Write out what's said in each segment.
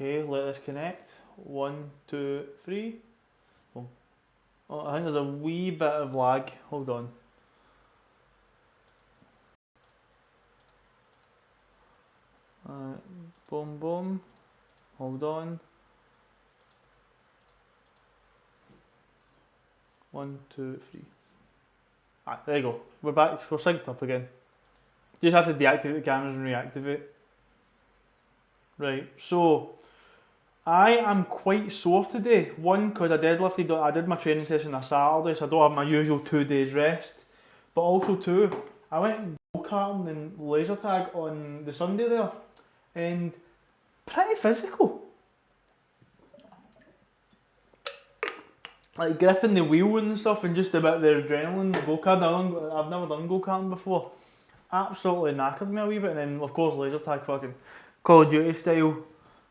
Okay, let this connect. 1, 2, 3. Oh, I think there's a wee bit of lag. Hold on. Boom, boom. Hold on. 1, 2, 3. There you go. We're back. We're synced up again. Just have to deactivate the cameras and reactivate. Right, so I am quite sore today. One, because I deadlifted, I did my training session on a Saturday, so I don't have my usual 2 days rest. But also two, I went go-karting and laser tag on the Sunday there, and pretty physical. Like gripping the wheel and stuff, and just a bit of the adrenaline, the go-karting. I've never done go-karting before. Absolutely knackered me a wee bit, and then of course laser tag, fucking Call of Duty style.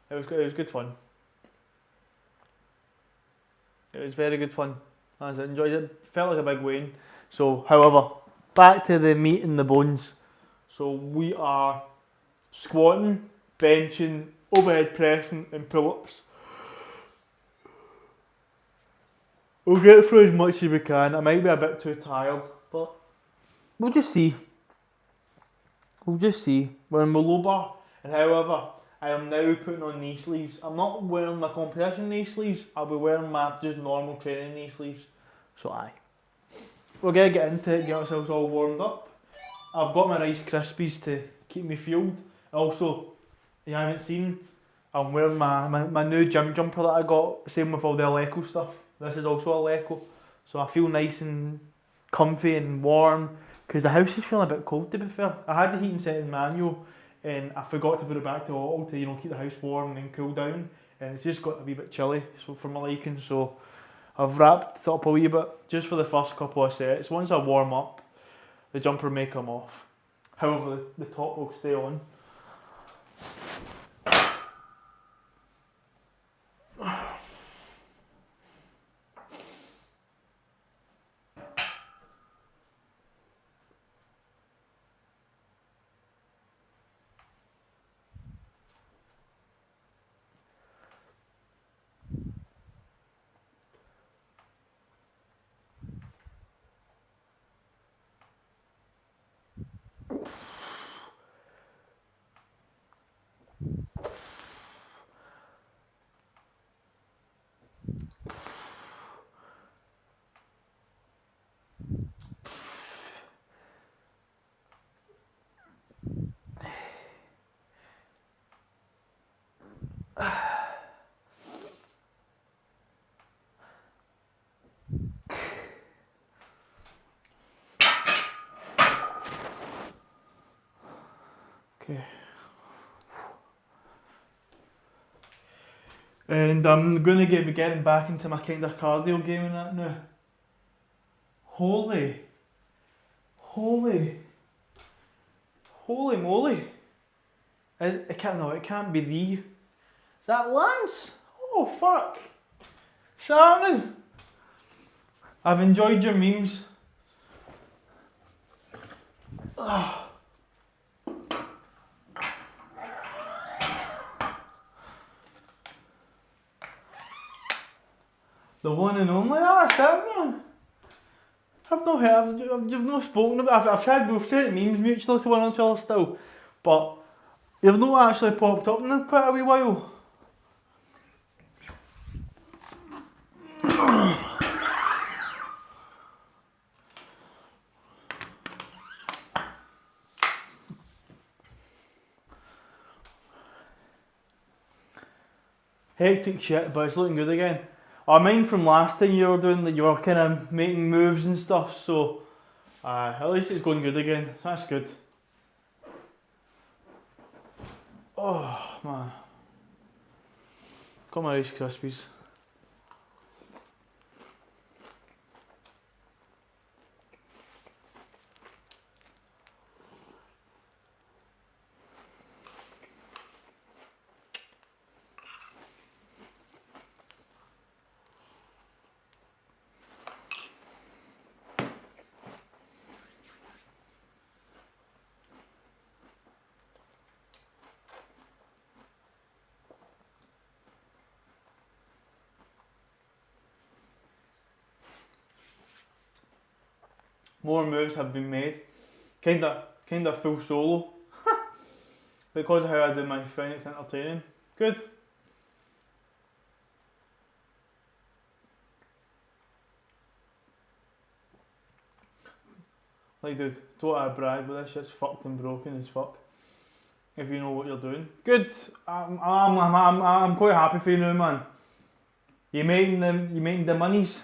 It was good fun. It was very good fun. I enjoyed it. Felt like a big win. So, however, back to the meat and the bones. So we are squatting, benching, overhead pressing, and pull-ups. We'll get through as much as we can. I might be a bit too tired, but we'll just see. We'll just see. We're in my low bar, and however, I am now putting on knee sleeves. I'm not wearing my competition knee sleeves, I'll be wearing my just normal training knee sleeves. So aye. We're going to get into it, get ourselves all warmed up. I've got my Rice Krispies to keep me fueled. Also, you haven't seen, I'm wearing my new gym jumper that I got, same with all the Aleco stuff. This is also Aleco. So I feel nice and comfy and warm, because the house is feeling a bit cold to be fair. I had the heating set in manual, and I forgot to put it back to auto to keep the house warm and cool down, and it's just got a wee bit chilly so for my liking, so I've wrapped it up a wee bit just for the first couple of sets. Once I warm up, the jumper may come off, however the top will stay on. Okay. And I'm going to be getting back into my kind of cardio game and that now. Holy moly. It can't be thee. Is that Lance? Oh fuck. Shannon. I've enjoyed your memes. Oh. The one and only, that's it, man. You've not spoken about it. We've sent memes mutually to one another still, but you've not actually popped up in quite a wee while. Hectic shit, but it's looking good again. I mind from last time you were doing that you were kind of making moves and stuff, so at least it's going good again. That's good. Oh man, got my Rice Krispies. More moves have been made. Kinda full solo. Because of how I do my thing, it's entertaining. Good. Like dude, don't I brag, but this shit's fucked and broken as fuck. If you know what you're doing. Good. I'm quite happy for you now, man. You making the monies.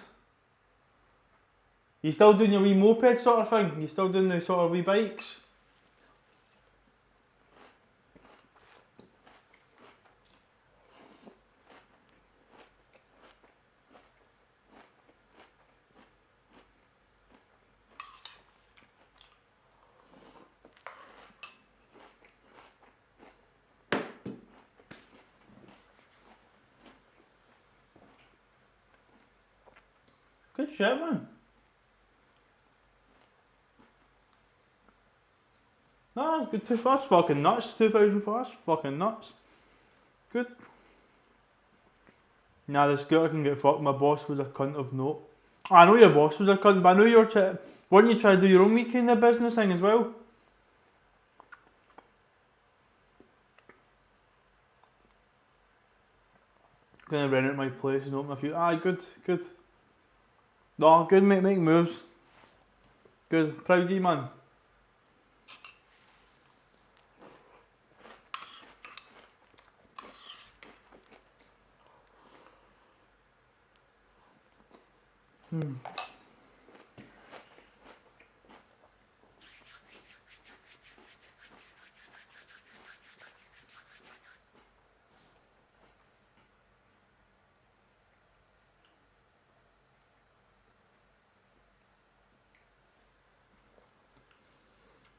You still doing your wee moped sort of thing? You still doing the sort of wee bikes? Good shit, man. No, it's good. That's fucking nuts. 2004, that's fucking nuts. Good. Nah, the scooter can get fucked. My boss was a cunt of note. I know your boss was a cunt, but I know you were weren't you trying to do your own wee kind of business thing as well? Gonna rent out my place and open a few. Aye, good. No, good mate, make moves. Good, proud of you, man.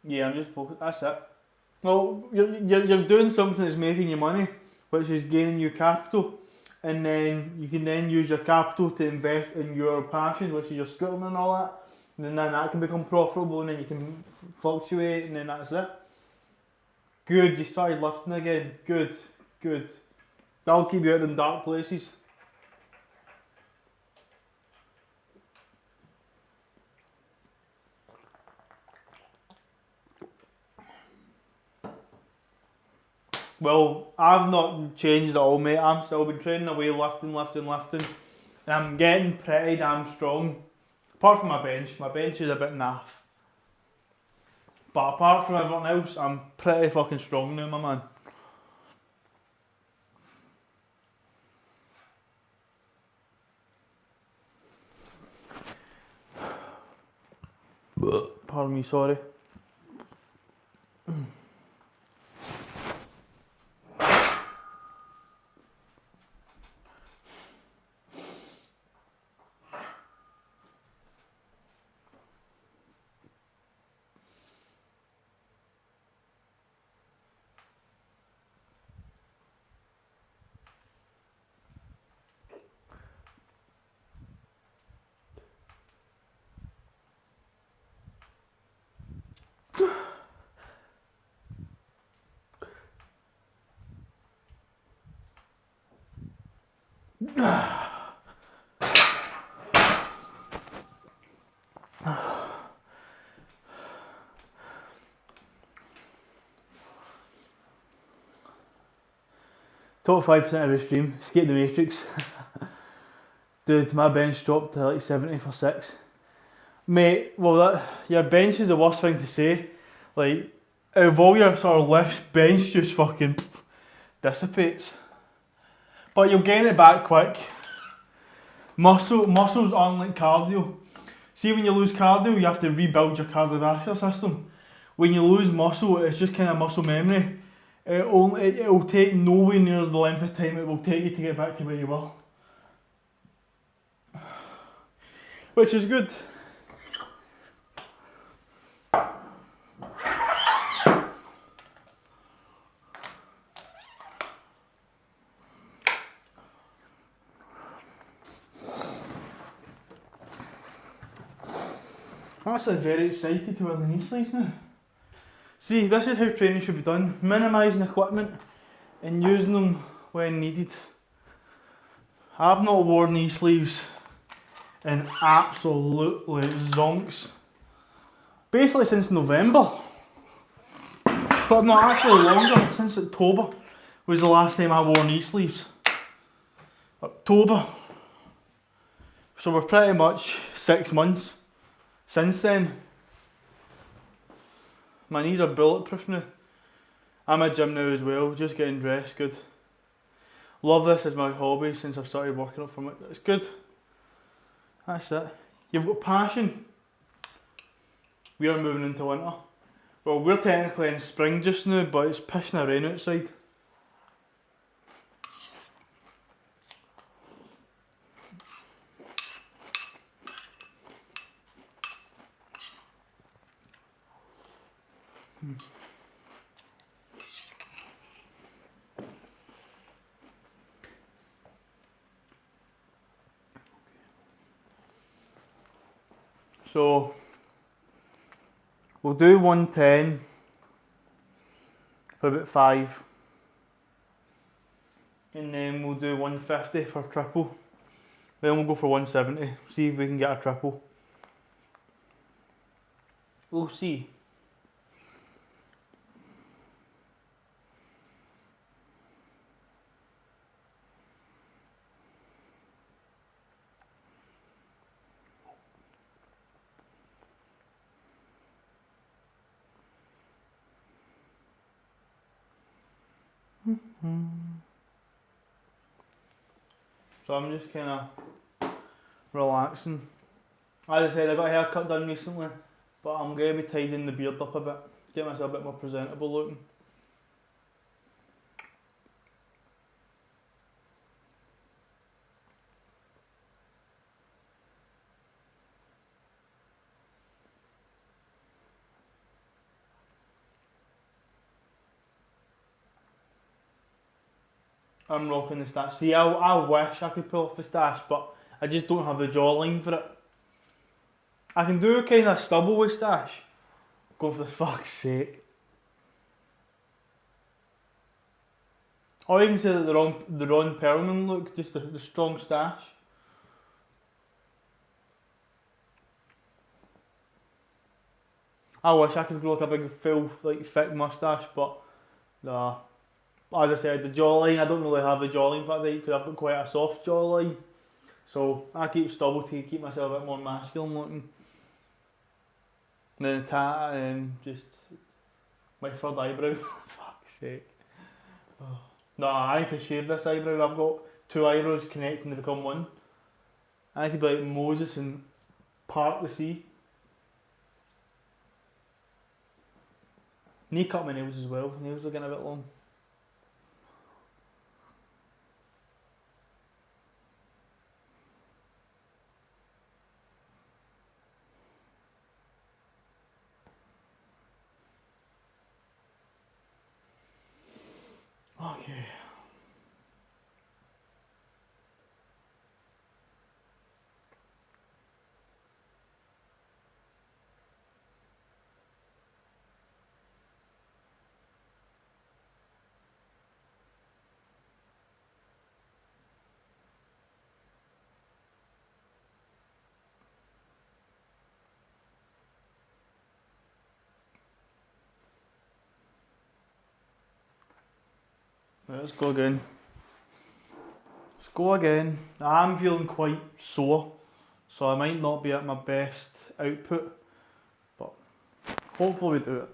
Yeah, I'm just focused. That's it. Well, you're doing something that's making you money, which is gaining you capital, and then you can then use your capital to invest in your passion, which is your schooling and all that. And then that can become profitable, and then you can fluctuate, and then that's it. Good, you started lifting again. Good. That'll keep you out of them dark places. Well, I've not changed at all, mate. I'm still been training away, lifting, and I'm getting pretty damn strong. Apart from my bench is a bit naff. But apart from everything else, I'm pretty fucking strong now, my man. Pardon me, sorry. Top 5% of the stream, Escape the Matrix. Dude, my bench dropped to like 70 for 6. Mate, well your bench is the worst thing to say. Like, out of all your sort of lifts, bench just fucking dissipates. But you'll gain it back quick. Muscles aren't like cardio. See, when you lose cardio, you have to rebuild your cardiovascular system. When you lose muscle, it's just kind of muscle memory. It'll take nowhere near the length of time it will take you to get back to where you were. Which is good. I'm actually very excited to wear the knee sleeves now. See, this is how training should be done. Minimising equipment and using them when needed. I've not worn knee sleeves in absolutely zonks. basically since November. But not actually longer, since October was the last time I wore knee sleeves. October. So we're pretty much 6 months since then. My knees are bulletproof now. I'm at gym now as well, just getting dressed, good. Love this as my hobby since I've started working up from it. It's good. That's it. You've got passion. We are moving into winter. Well, we're technically in spring just now, but it's pissing a rain outside. So we'll do 110 for about 5, and then we'll do 150 for triple. Then we'll go for 170, see if we can get a triple. We'll see. So I'm just kind of relaxing. As I said, I got a haircut done recently, but I'm going to be tidying the beard up a bit, get myself a bit more presentable looking. I'm rocking the stash. See, I wish I could pull off the stash, but I just don't have the jawline for it. I can do kind of stubble with stash. Go for the fuck's sake. Or you can say that the Ron Perlman look, just the strong stash. I wish I could grow like a big full, like thick moustache, but nah. As I said, the jawline, I don't really have the jawline for that because I've got quite a soft jawline. So I keep stubble to keep myself a bit more masculine looking. And then a tat and just my third eyebrow. Fuck's sake. Oh. No, I need to shave this eyebrow. I've got 2 eyebrows connecting to become one. I need to be like Moses and part the sea. Need to cut my nails as well. Nails are getting a bit long. Okay. Let's go again. Let's go again. I'm feeling quite sore, so I might not be at my best output, but hopefully we do it.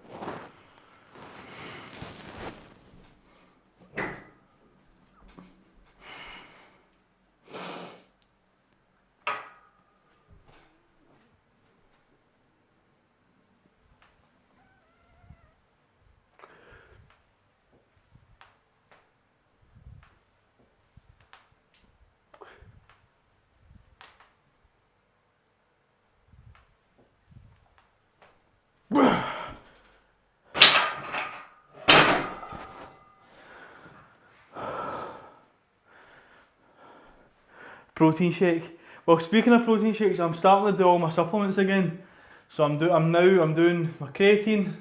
Protein shake. Well, speaking of protein shakes, I'm starting to do all my supplements again. So I'm doing my creatine.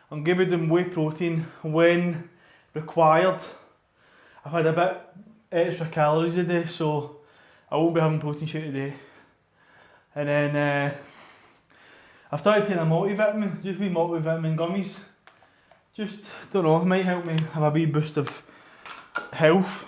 I'm giving them whey protein when required. I've had a bit extra calories a day, so I won't be having protein shake today. And then I've started taking a multivitamin, just wee multivitamin gummies. Just, don't know, might help me have a wee boost of health.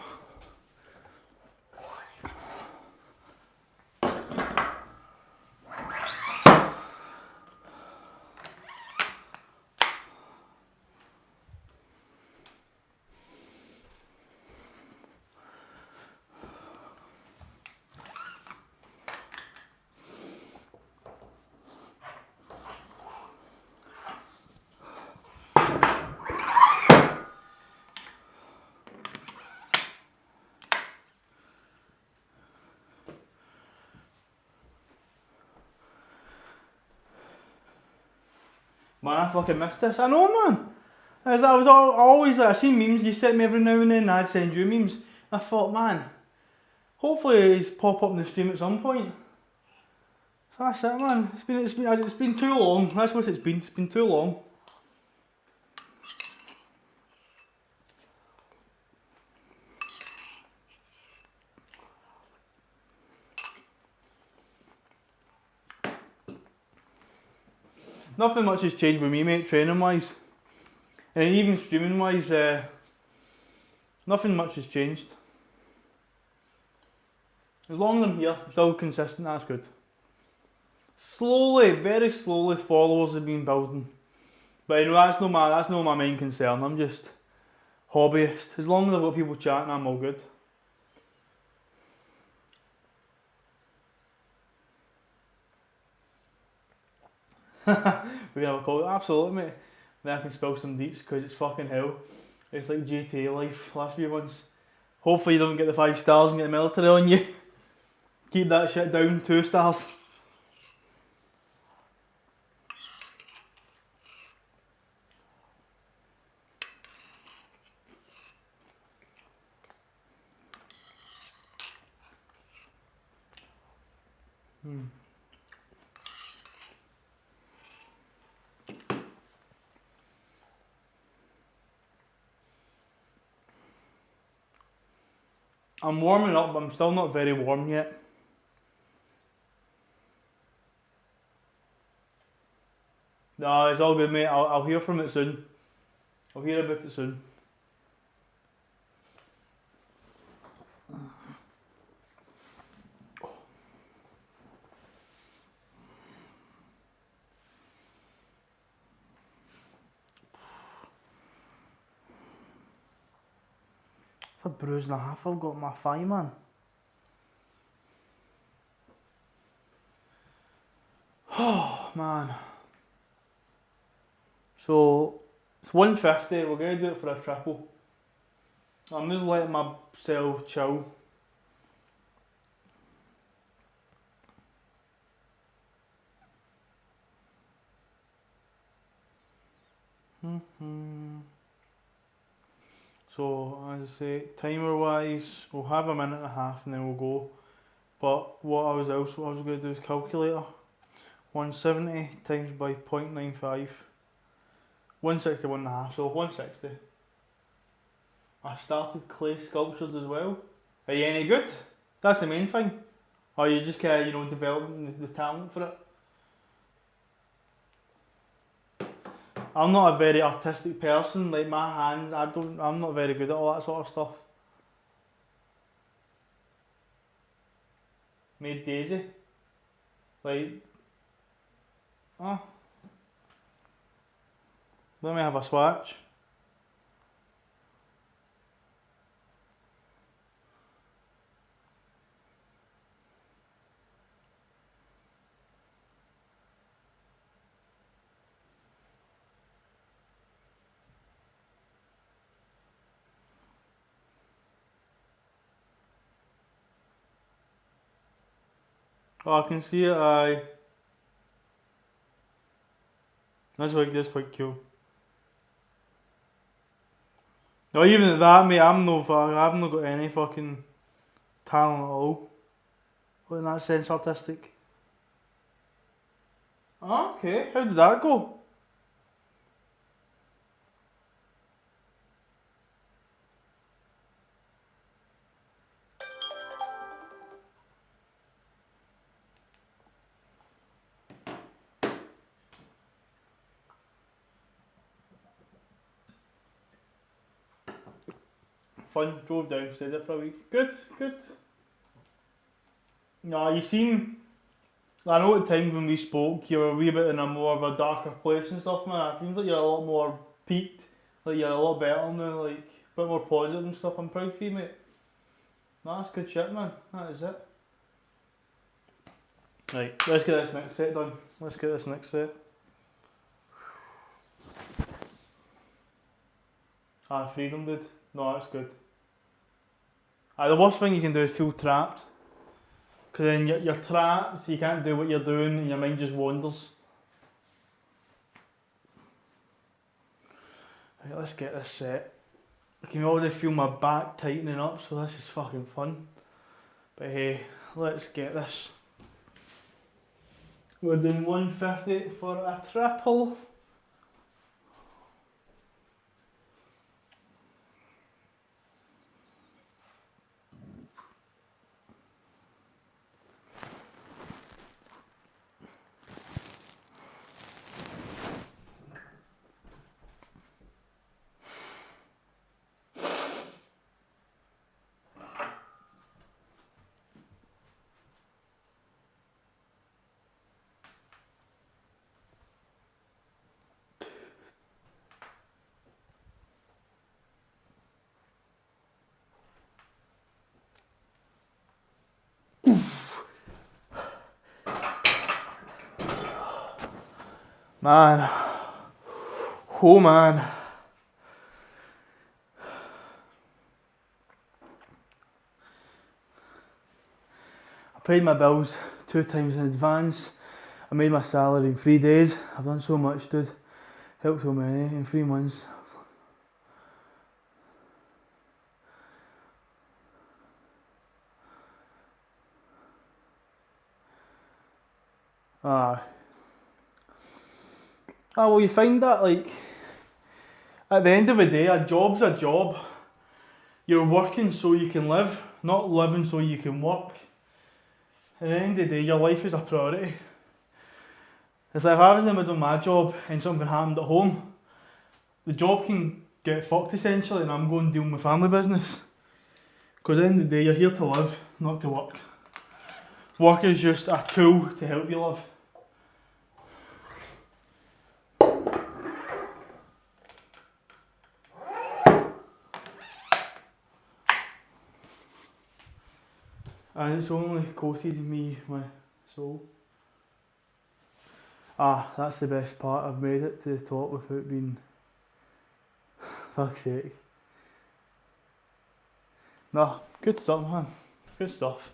Man, I fucking missed this. I know, man. I seen memes, you sent me every now and then, and I'd send you memes. I thought, man, hopefully he's pop up in the stream at some point. So that's it, man. It's been too long. That's what it's been. It's been too long. Nothing much has changed with me, mate, training wise. And even streaming wise, nothing much has changed. As long as I'm here, still consistent, that's good. Slowly, very slowly, followers have been building. But you know, that's no my main concern. I'm just hobbyist. As long as I've got people chatting, I'm all good. We're gonna have a call. Absolutely, mate. Then I can spill some deets because it's fucking hell. It's like GTA life last few months. Hopefully you don't get the 5 stars and get the military on you. Keep that shit down, 2 stars. I'm warming up, but I'm still not very warm yet. No, it's all good, mate. I'll hear from it soon. I'll hear about it soon. It's a bruise and a half I've got in my thigh, man. Oh, man. So, it's 150, we're going to do it for a triple. I'm just letting myself chill. So, as I say, timer wise, we'll have a minute and a half and then we'll go. But what I was going to do is calculator. 170 times by 0.95. 161 and a half, so 160. I started clay sculptures as well. Are you any good? That's the main thing. Or you just kind of, you know, developing the talent for it. I'm not a very artistic person, like my hands, I'm not very good at all that sort of stuff. Made Daisy. Like, oh. Let me have a swatch. Oh, I can see it, aye. That's quite cool. No, even at that, mate, I've not got any fucking talent at all. In that sense, artistic. Oh, okay, how did that go? fun. Drove down, stayed there for a week. Good, good. No, you seem. I know at times when we spoke, you were a wee bit in a more of a darker place and stuff, man. It seems like you're a lot more peaked, like you're a lot better now, like a bit more positive and stuff. I'm proud for you, mate. No, that's good shit, man. That is it. Right, let's get this next set done. Let's get this next set. Freedom, dude. No, that's good. The worst thing you can do is feel trapped. Because then you're trapped, so you can't do what you're doing and your mind just wanders. Right, let's get this set. I can already feel my back tightening up, so this is fucking fun. But hey, let's get this. We're doing 150 for a triple. Man, oh man. I paid my bills 2 times in advance. I made my salary in 3 days. I've done so much, dude. Helped so many in 3 months. Well, you find that, like, at the end of the day, a job's a job. You're working so you can live, not living so you can work. At the end of the day, your life is a priority. It's like if I was in the middle of my job and something happened at home, the job can get fucked essentially, and I'm going dealing with family business. Because at the end of the day, you're here to live, not to work. Work is just a tool to help you live. And it's only coated me, my soul. That's the best part. I've made it to the top without being... Fuck's sake. No, good stuff, man. Good stuff.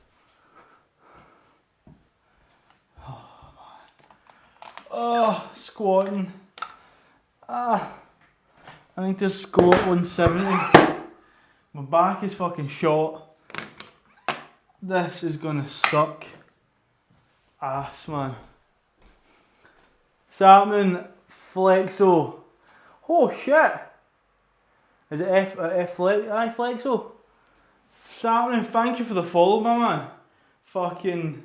Oh, squatting. I need to squat 170. My back is fucking shot. This is gonna suck ass, man. Sapman Flexo. Oh shit. Is it Flexo? Sapman, thank you for the follow, my man. Fucking...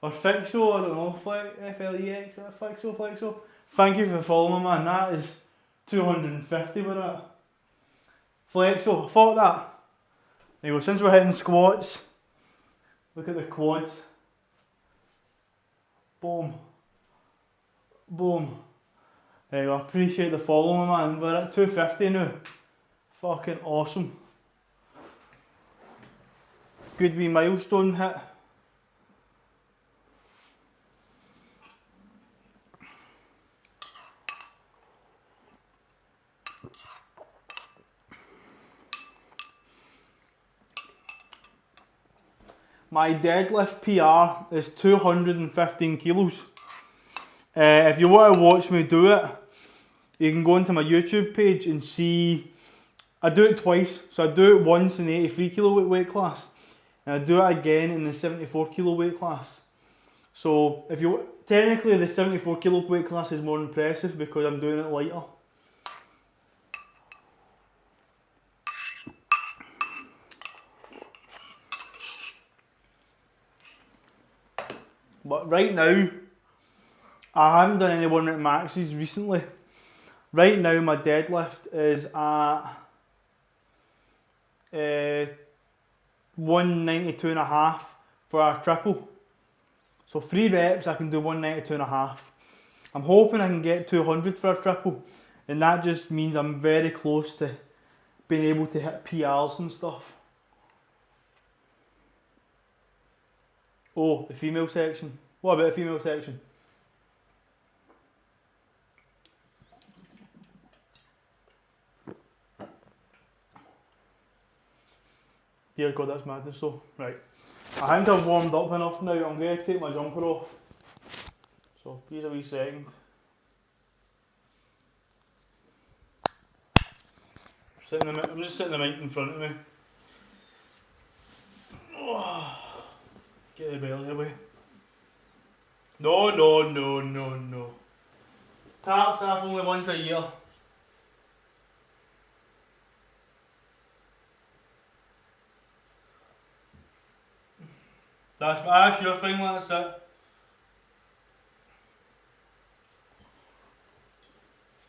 Or Fixo, I don't know, F-L-E-X, Flexo. Thank you for the follow, my man. That is 250 with that. Flexo, I thought that. There you go, since we're hitting squats, look at the quads. Boom. Boom. There you go, I appreciate the follow, my man. We're at 250 now. Fucking awesome. Good wee milestone hit. My deadlift PR is 215 kilos. If you want to watch me do it, you can go into my YouTube page and see. I do it twice. So I do it once in the 83 kilo weight class, and I do it again in the 74 kilo weight class. So if you technically the 74 kilo weight class is more impressive because I'm doing it lighter. But right now, I haven't done any one at maxes recently. Right now my deadlift is at 192.5 for a triple. So 3 reps I can do 192.5. I'm hoping I can get 200 for a triple, and that just means I'm very close to being able to hit PRs and stuff. Oh, the female section. What about the female section? Dear God, that's madness. So, right. I think I've warmed up enough now. I'm going to take my jumper off. So, please a wee second. I'm just sitting the mic in front of me. Oh, get the belly away. No. Taps off only once a year. That's your thing, that's it.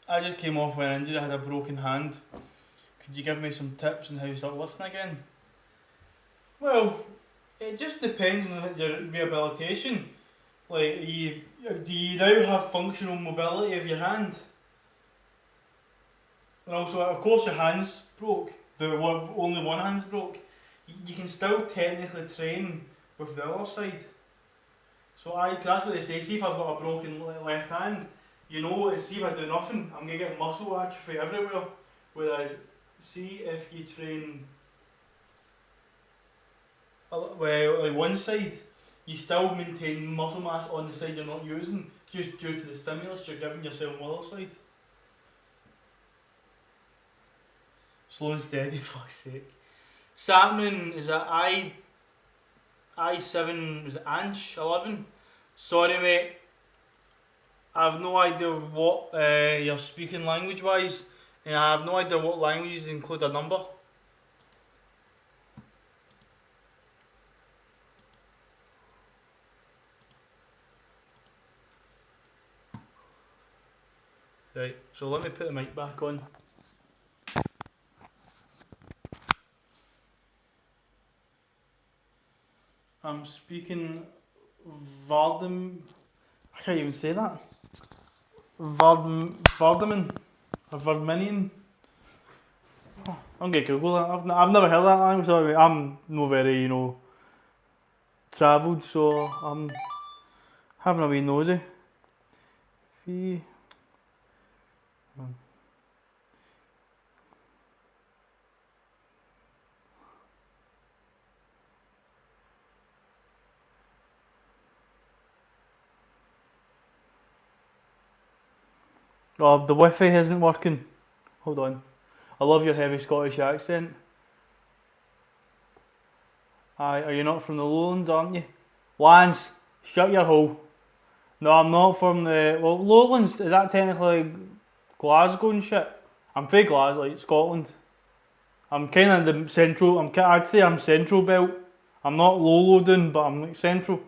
I just came off with an injury, I had a broken hand. Could you give me some tips on how to start lifting again? Well, it just depends on your rehabilitation. Like, do you now have functional mobility of your hand? And also, of course, your hand's broke. Only one hand's broke. You can still technically train with the other side. So that's what they say. See if I've got a broken left hand, you know, see if I do nothing, I'm going to get muscle atrophy everywhere. Whereas, see if you train like one side, you still maintain muscle mass on the side you're not using, just due to the stimulus you're giving yourself on the other side. Slow and steady, fuck's sake. Sapman is at I7, was it Anch 11? Sorry mate, I have no idea what you're speaking language wise, and I have no idea what languages include a number. Right, so let me put the mic back on. I'm speaking Vardam. I can't even say that. Vardaman or Varminian. Oh, I'm gonna Google that. I've never heard that language. So I'm not very, travelled, so I'm having a wee nosy. Oh, the Wi-Fi isn't working. Hold on. I love your heavy Scottish accent. Aye, are you not from the Lowlands, aren't you? Lance, shut your hole. No, I'm not from the... Well, Lowlands, is that technically Glasgow and shit? I'm from Glasgow, like Scotland. I'm kind of the central... I'd say I'm central belt. I'm not Lowloading, but I'm like central.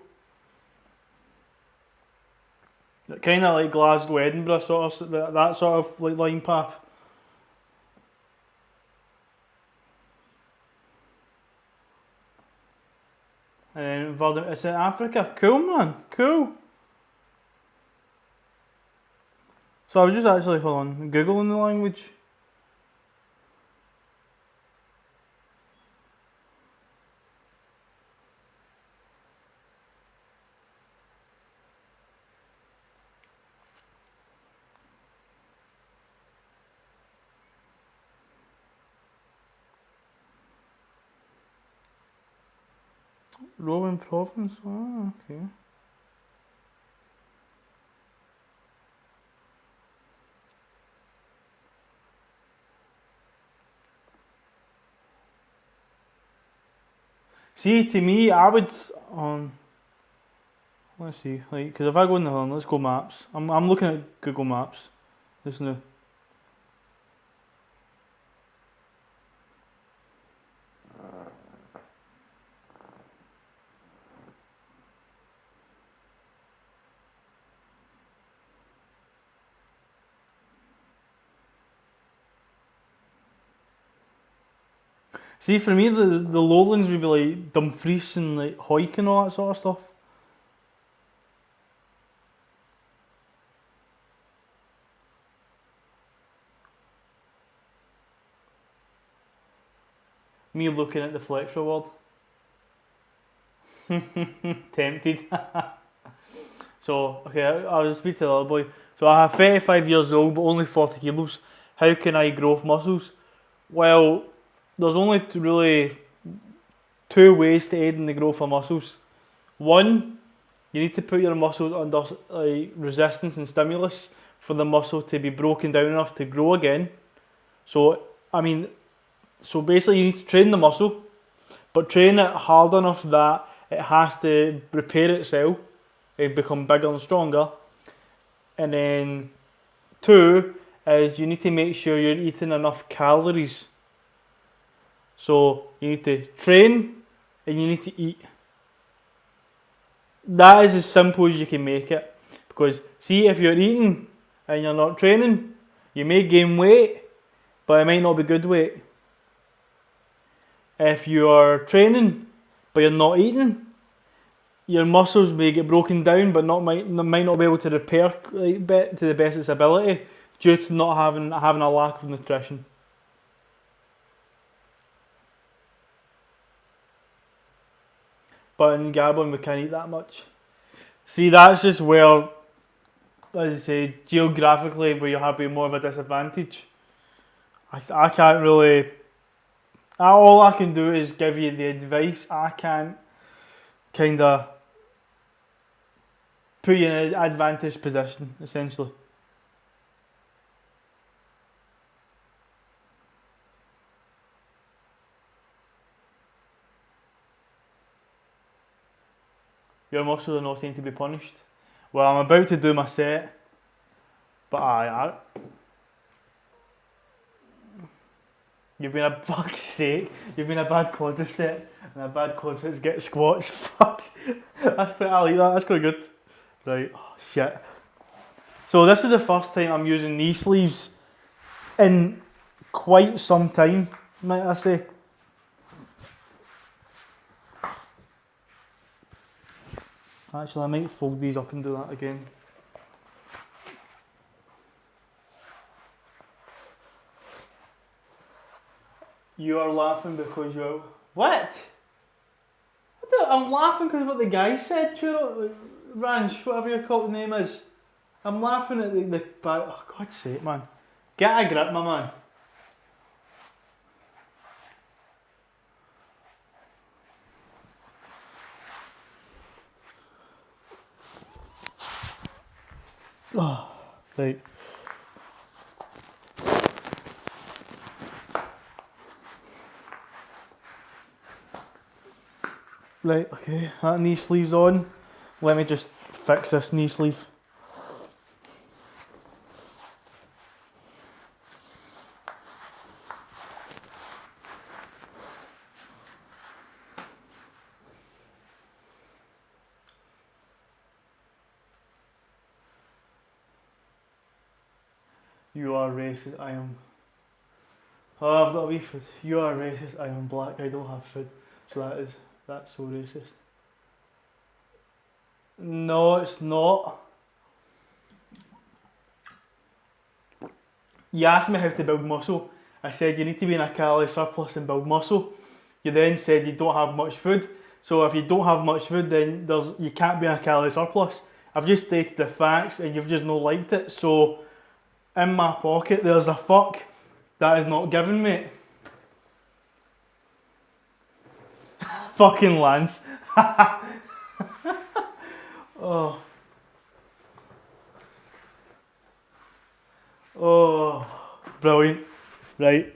Kind of like Glasgow, Edinburgh, sort of that sort of like line path. And then it's in Africa. Cool, man. Cool. So I was just actually, hold on, Googling the language. Rowan province, okay. See, to me, I would, let's see, like, because if I go in the let's go maps. I'm looking at Google Maps just now. See, for me, the lowlands would be like Dumfries and like Hawick and all that sort of stuff. Me looking at the flex reward. Tempted. So, okay, I'll speak to the other boy. So I have 35 years old but only 40 kilos. How can I grow muscles? Well, there's only really two ways to aid in the growth of muscles. One, you need to put your muscles under like resistance and stimulus for the muscle to be broken down enough to grow again. So basically you need to train the muscle, but train it hard enough that it has to repair itself and become bigger and stronger. And then two is you need to make sure you're eating enough calories. So you need to train and you need to eat. That is as simple as you can make it. Because see, if you're eating and you're not training, you may gain weight, but it might not be good weight. If you're training but you're not eating, your muscles may get broken down, but might not be able to repair to the best of its ability due to not having a lack of nutrition. But in Gabon we can't eat that much. See, that's just where, as I say, geographically where you have more of a disadvantage. I can't really. All I can do is give you the advice. I can't kind of put you in an advantage position, essentially. Your muscles are not saying to be punished. Well, I'm about to do my set, but you've been a fuck's sake. You've been a bad quadricep, and a bad quadriceps get squats. Fuck. I like that. That's quite good. Right. Oh, shit. So this is the first time I'm using knee sleeves in quite some time, might I say. Actually, I might fold these up and do that again. You are laughing because you're... What? I'm laughing because what the guy said, Ranch, whatever your name is. I'm laughing at the oh, God's sake, man. Get a grip, my man. Oh, right. Right, okay, that knee sleeve's on. Let me just fix this knee sleeve. You are racist, I am... Oh, I've got a wee food. You are racist, I am black, I don't have food. So that's so racist. No, it's not. You asked me how to build muscle. I said you need to be in a calorie surplus and build muscle. You then said you don't have much food. So if you don't have much food, then you can't be in a calorie surplus. I've just stated the facts and you've just not liked it. So in my pocket there's a fuck that is not given, mate. Fucking Lance. Oh. Oh, brilliant. Right.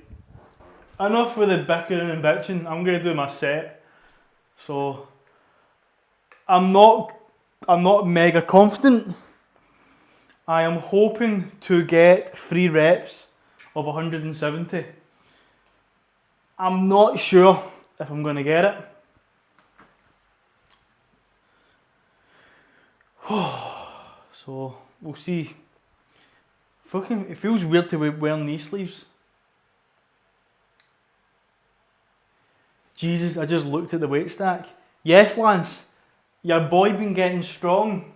Enough with the bickering and bitching. I'm going to do my set. So, I'm not mega confident. I am hoping to get 3 reps of 170. I'm not sure if I'm going to get it. So, we'll see. Fucking, it feels weird to wear knee sleeves. Jesus, I just looked at the weight stack. Yes, Lance, your boy been getting strong.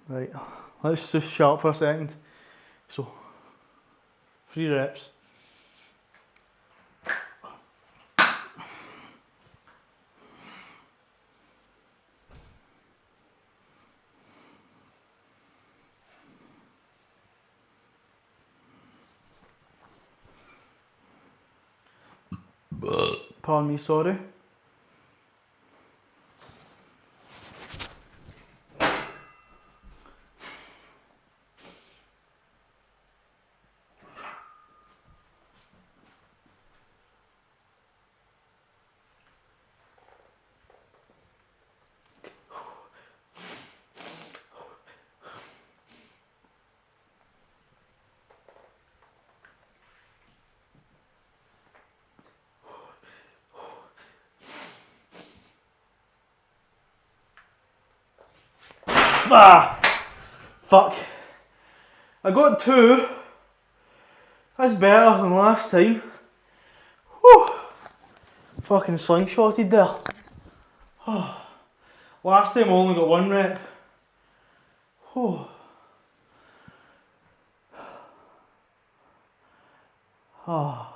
Right, let's just shut up for a second. So, 3 reps. Pardon me, sorry. Ah! Fuck. I got 2. That's better than last time. Whew. Fucking slingshotted there. Oh. Last time I only got 1 rep. Whew. Oh.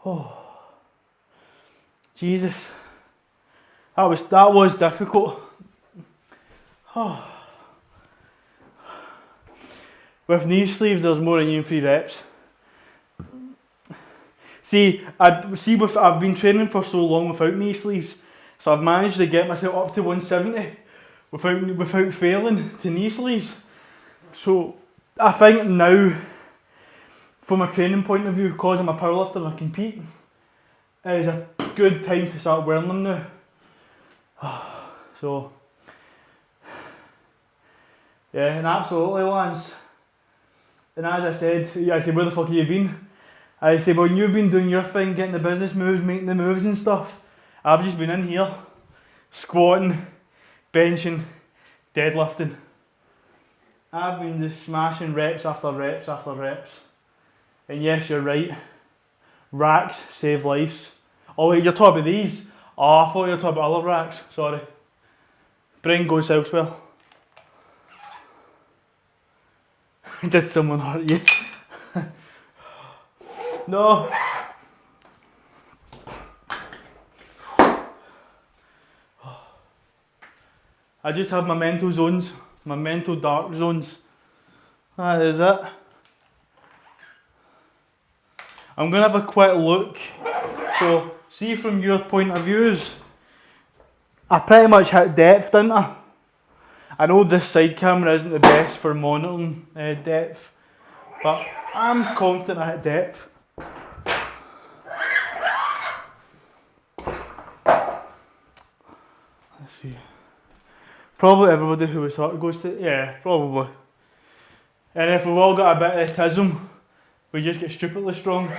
Oh. Jesus. That was difficult. Oh. With knee sleeves, there's more than 3 reps. I've been training for so long without knee sleeves, so I've managed to get myself up to 170 without failing to knee sleeves. So I think now, from a training point of view, because I'm a powerlifter and I compete, it is a good time to start wearing them now. So, yeah, and absolutely, Lance. And as I said, where the fuck have you been? I say, when you've been doing your thing, getting the business moves, making the moves and stuff, I've just been in here, squatting, benching, deadlifting. I've been just smashing reps after reps after reps. And yes, you're right, racks save lives. Oh wait, you're talking about these? Oh, I thought you were talking about other racks, sorry. Brain goes elsewhere. Did someone hurt you? No. I just have my mental zones, my mental dark zones. That is it. I'm going to have a quick look. So, see from your point of views, I pretty much hit depth, didn't I? I know this side camera isn't the best for monitoring depth, but I'm confident I hit depth. Let's see. Probably everybody who was hurt goes to, yeah, probably. And if we've all got a bit of autism, we just get stupidly strong.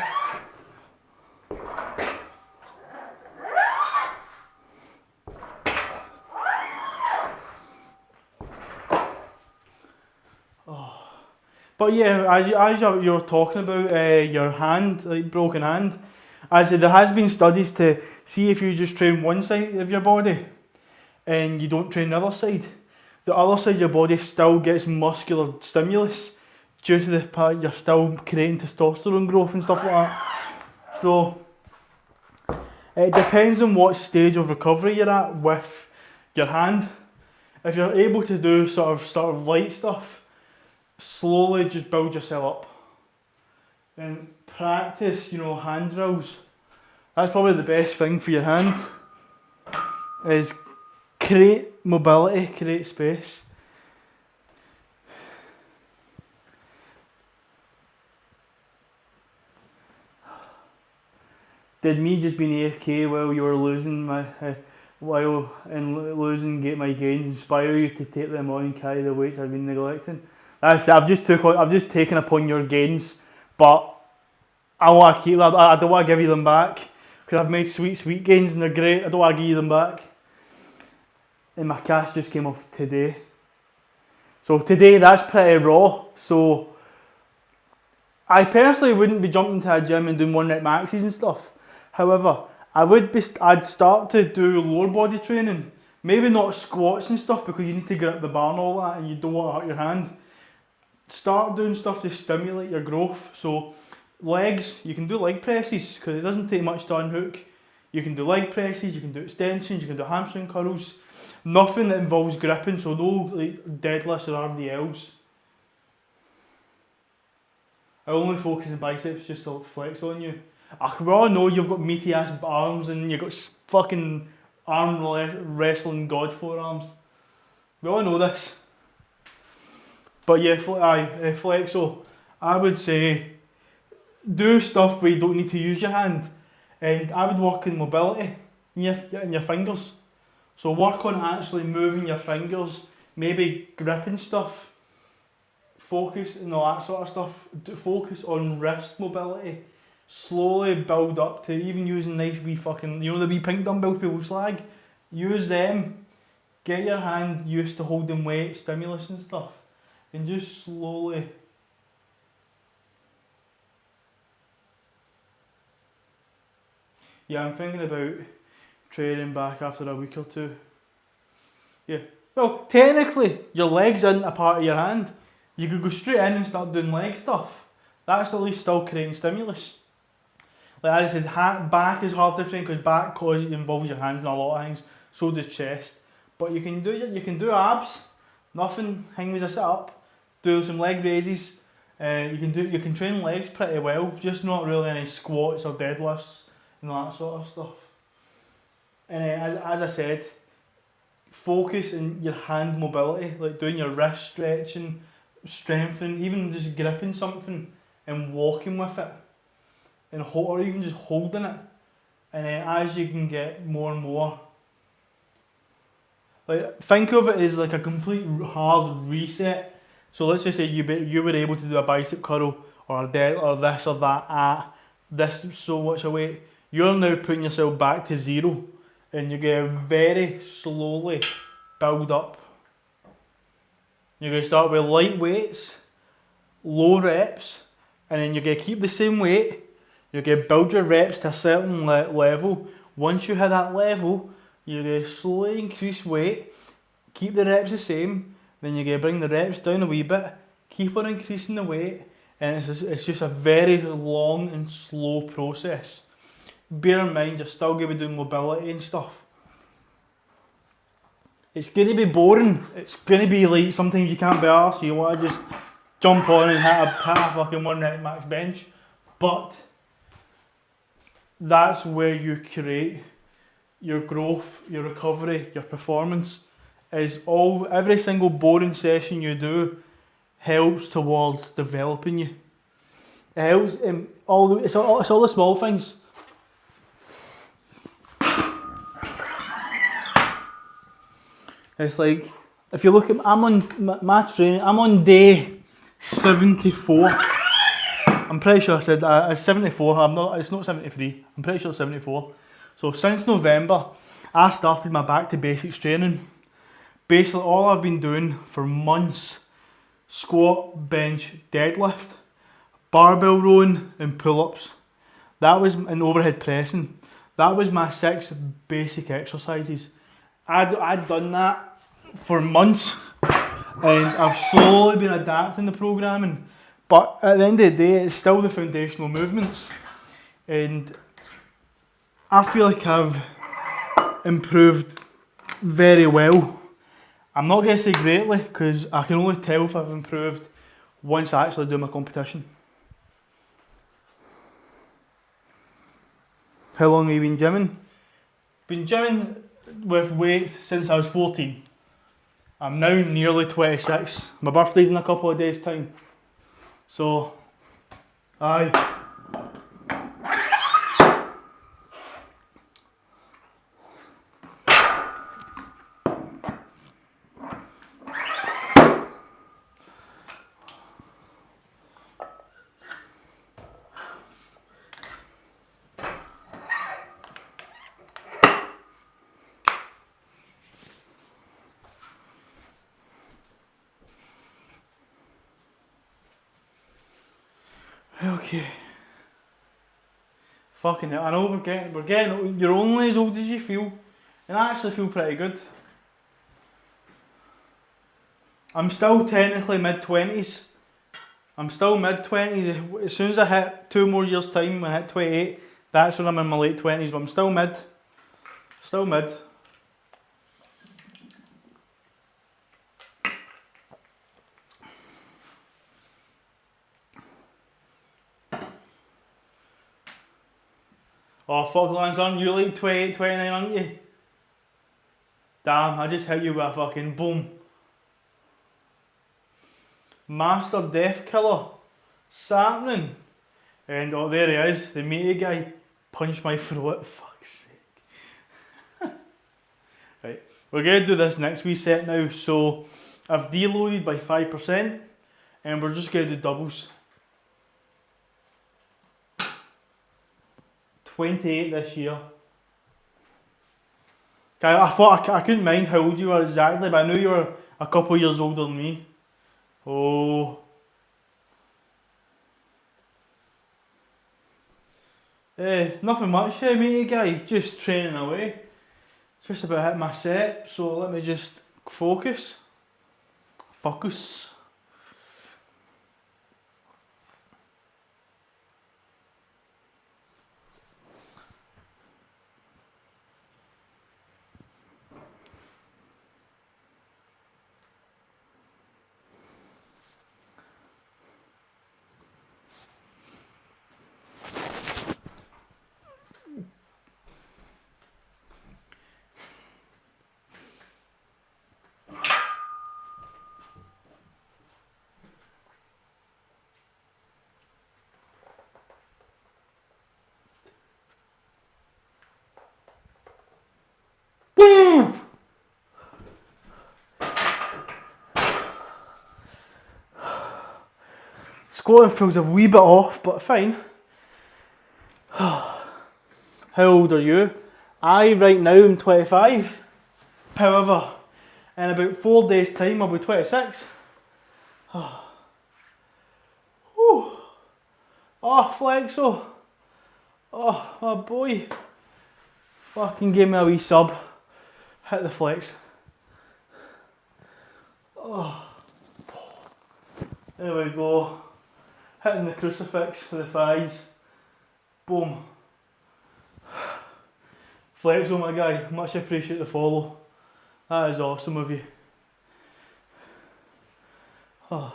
But yeah, as you were talking about your hand, like broken hand, I said there has been studies to see if you just train one side of your body and you don't train the other side of your body still gets muscular stimulus due to the fact you're still creating testosterone growth and stuff like that. So it depends on what stage of recovery you're at with your hand. If you're able to do sort of light stuff, slowly just build yourself up and practice, hand drills. That's probably the best thing for your hand, is create mobility, create space. Did me just being AFK while you were losing get my gains inspire you to take them on and carry the weights I've been neglecting? That's it. I've just taken upon your gains, but I want to keep them. I don't want to give you them back because I've made sweet gains and they're great. I don't want to give you them back. And my cast just came off today, So today that's pretty raw. So I personally wouldn't be jumping to a gym and doing 1 rep maxes and stuff. However, I'd start to do lower body training. Maybe not squats and stuff because you need to grip the bar and all that and you don't want to hurt your hand. Start doing stuff to stimulate your growth. So legs, you can do leg presses because it doesn't take much to unhook. You can do leg presses, you can do extensions, you can do hamstring curls. Nothing that involves gripping, so no like deadlifts or RDLs. I only focus on biceps just to flex on you. We all know you've got meaty ass arms and you've got fucking arm wrestling god forearms. We all know this. But yeah, flexo, I would say do stuff where you don't need to use your hand. And I would work on mobility in your fingers. So work on actually moving your fingers, maybe gripping stuff. Focus and all that sort of stuff. Focus on wrist mobility. Slowly build up to even using nice wee fucking, you know the wee pink dumbbells people slag? Use them. Get your hand used to holding weight, stimulus and stuff. And just slowly. Yeah, I'm thinking about training back after a week or two. Yeah. Well, technically, your legs aren't a part of your hand. You could go straight in and start doing leg stuff. That's at least still creating stimulus. Like as I said, back is hard to train because back cause it involves your hands in a lot of things. So does chest. But you can do abs. Nothing hanging as a sit up. Do some leg raises. You can train legs pretty well. Just not really any squats or deadlifts and that sort of stuff. And as I said, focus on your hand mobility, like doing your wrist stretching, strengthening, even just gripping something and walking with it, or even just holding it. And as you can get more and more, like think of it as like a complete hard reset. So let's just say you were able to do a bicep curl or a dead or this or that at this so much a weight. You're now putting yourself back to zero, and you're going to very slowly build up. You're going to start with light weights, low reps, and then you're going to keep the same weight. You're going to build your reps to a certain level. Once you hit that level, you're going to slowly increase weight, keep the reps the same, then you're going to bring the reps down a wee bit, keep on increasing the weight, and it's just a very long and slow process. Bear in mind, you're still going to be doing mobility and stuff. It's going to be boring. It's going to be like sometimes you can't be arsed. You want to just jump on and hit a fucking 1 rep max bench. But that's where you create your growth, your recovery, your performance. Every single boring session you do helps towards developing you. It helps it's all the small things. It's like, if you look at, I'm on my training, I'm on day 74. I'm pretty sure I said it's 74, it's not 73, I'm pretty sure it's 74. So since November, I started my back to basics training. Basically all I've been doing for months, squat, bench, deadlift, barbell rowing and pull-ups. And overhead pressing. That was my 6 basic exercises. I'd done that for months, and I've slowly been adapting the programming, but at the end of the day it's still the foundational movements, and I feel like I've improved very well. I'm not going to say greatly because I can only tell if I've improved once I actually do my competition. How long have you been gymming? Been gymming with weights since I was 14. I'm now nearly 26. My birthday's in a couple of days' time. So, aye. Okay. Fucking hell, I know we're getting, you're only as old as you feel. And I actually feel pretty good. I'm still technically mid-20s. I'm still mid-20s. As soon as I hit 2 more years time, when I hit 28, that's when I'm in my late 20s, but I'm still mid. Still mid. Oh, fuck, Lanzon, you like 28, 29, aren't you? Damn, I just hit you with a fucking boom. Master Death Killer. Sapling. And oh, there he is, the meaty guy. Punched my throat, fuck's sake. Right, we're going to do this next wee set now. So, I've deloaded by 5%, and we're just going to do doubles. 28 this year. I thought I couldn't mind how old you were exactly, but I knew you were a couple of years older than me. Oh. Nothing much here, matey guy. Just training away. Just about hit my set, so let me just focus. Focus. Squatting feels a wee bit off, but fine. How old are you? I right now am 25. However, in about 4 days time I'll be 26. Oh, Flexo. Oh, my boy. Fucking give me a wee sub. Hit the flex. Oh. There we go. Hitting the crucifix with the thighs. Boom. Flexo, my guy. Much appreciate the follow. That is awesome of you. Oh.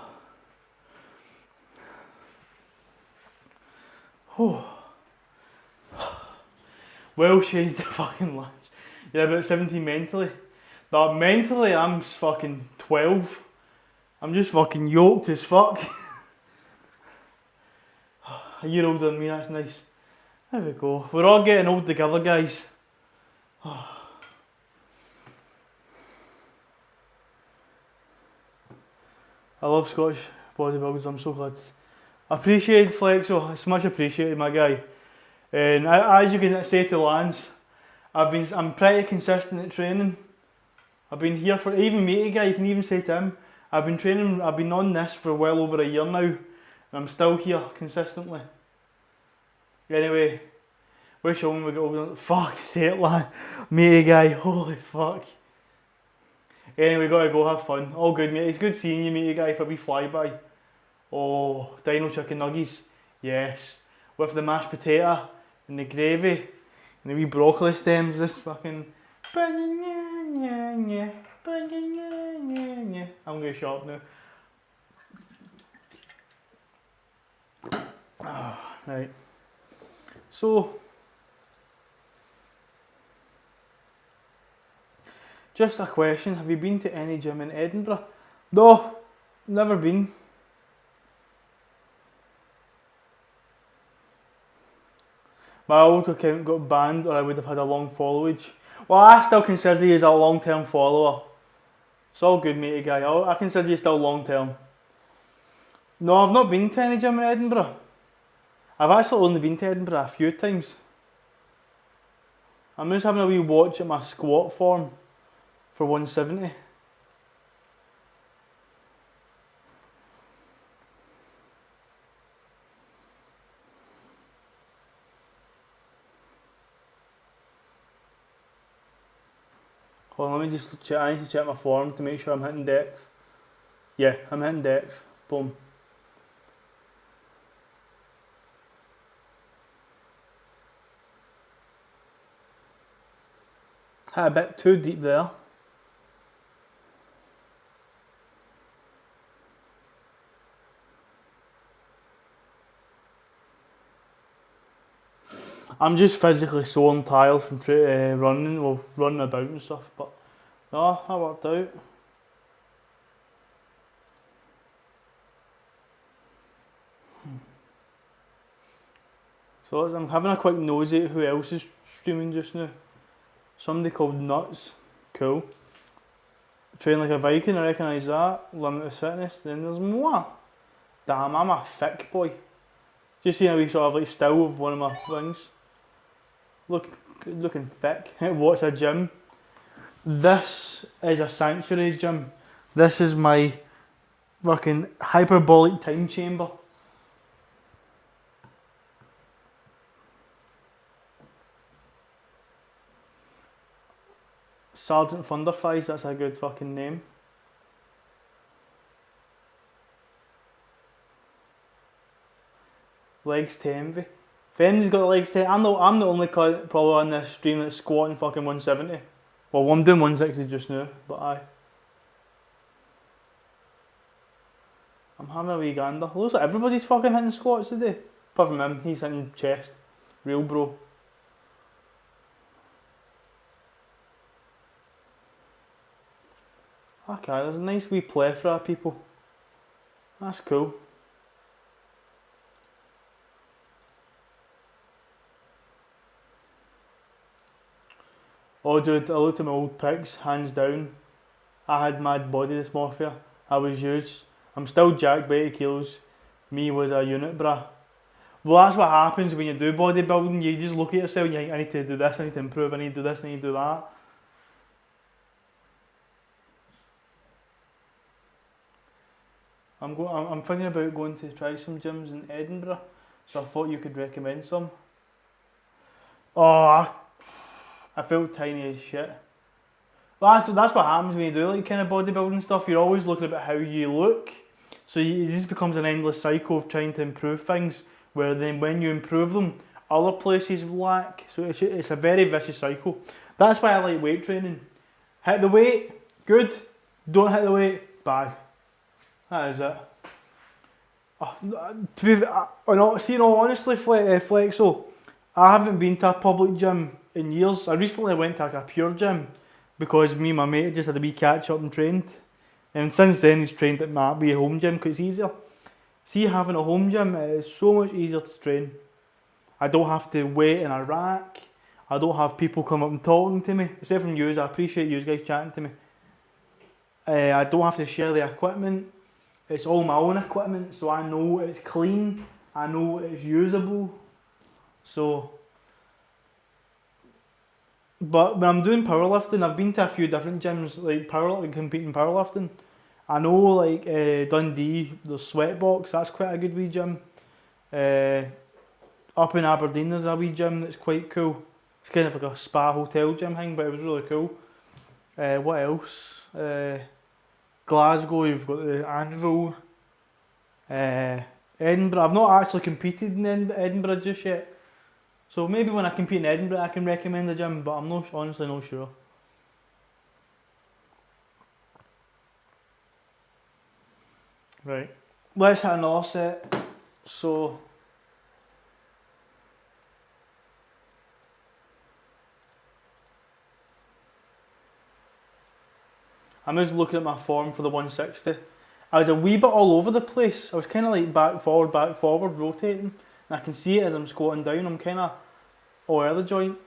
Oh. Well changed the fucking lads. You're about 17 mentally. But mentally I'm fucking 12. I'm just fucking yoked as fuck. A year older than me, that's nice. There we go. We're all getting old together, guys. Oh. I love Scottish bodybuilders, I'm so glad. I appreciate Flexo, it's much appreciated, my guy. And as you can say to Lance, I'm pretty consistent at training. I've been here for, even matey guy, you can even say to him, I've been training, I've been on this for well over a year now, and I'm still here consistently. Anyway, wish home we got over. Fuck's sake, lad. Matey guy, holy fuck. Anyway, gotta go have fun. All good, mate. It's good seeing you, matey guy, for a wee flyby. Oh, dino chicken nuggies. Yes. With the mashed potato and the gravy and the wee broccoli stems. This fucking. I'm going to shop now. Right. So, just a question, have you been to any gym in Edinburgh? No, never been. My old account got banned or I would have had a long followage. Well, I still consider you as a long-term follower. It's all good, matey guy. I consider you still long-term. No, I've not been to any gym in Edinburgh. I've actually only been to Edinburgh a few times. I'm just having a wee watch at my squat form for 170. Hold on, let me just check. I need to check my form to make sure I'm hitting depth. Yeah, I'm hitting depth. Boom. Hit a bit too deep there. I'm just physically so tired from running about and stuff, but no, that worked out. So I'm having a quick nosy at who else is streaming just now. Somebody called Nuts, cool. Train Like a Viking, I recognise that. Limitless Fitness, then there's more. Damn, I'm a thick boy. Just seeing a wee sort of like still of one of my things. Looking thick. What's a gym? This is a sanctuary gym. This is my fucking hyperbolic time chamber. Sergeant Thunderflies, that's a good fucking name. Legs to envy. If anybody's got the legs to I'm the only probably on this stream that's squatting fucking 170. Well, I'm doing 160 just now, but aye. I'm having a wee gander. Looks like everybody's fucking hitting squats today. Apart from him, he's hitting chest. Real bro. Okay, there's a nice wee plethora of people. That's cool. Oh dude, I looked at my old pics, hands down. I had mad body dysmorphia. I was huge. I'm still jacked by 80 kilos. Me was a unit, brah. Well, that's what happens when you do bodybuilding. You just look at yourself and you think, I need to do this, I need to improve, I need to do this, I need to do that. I'm thinking about going to try some gyms in Edinburgh, so I thought you could recommend some. Oh, I felt tiny as shit. Well, that's what happens when you do like kind of bodybuilding stuff. You're always looking about how you look, so it just becomes an endless cycle of trying to improve things. Where then when you improve them, other places lack. So it's a very vicious cycle. That's why I like weight training. Hit the weight, good. Don't hit the weight, bad. That is it. Honestly, Flexo, I haven't been to a public gym in years. I recently went to like a pure gym because me and my mate just had a wee catch up and trained. And since then he's trained at my wee home gym because it's easier. See, having a home gym, it is so much easier to train. I don't have to wait in a rack. I don't have people come up and talking to me. Except from you, I appreciate you guys chatting to me. I don't have to share the equipment. It's all my own equipment, so I know it's clean. I know it's usable. So, but when I'm doing powerlifting, I've been to a few different gyms, like competing powerlifting. I know like Dundee, the Sweatbox, that's quite a good wee gym. Up in Aberdeen there's a wee gym that's quite cool. It's kind of like a spa hotel gym thing, but it was really cool. What else? Glasgow, you've got the Anvil. Edinburgh, I've not actually competed in Edinburgh just yet. So maybe when I compete in Edinburgh I can recommend a gym, but I'm honestly not sure. Right, let's hit another set. So, I'm just looking at my form for the 160. I was a wee bit all over the place. I was kind of like back, forward, rotating. And I can see it as I'm squatting down. I'm kind of all over the joint.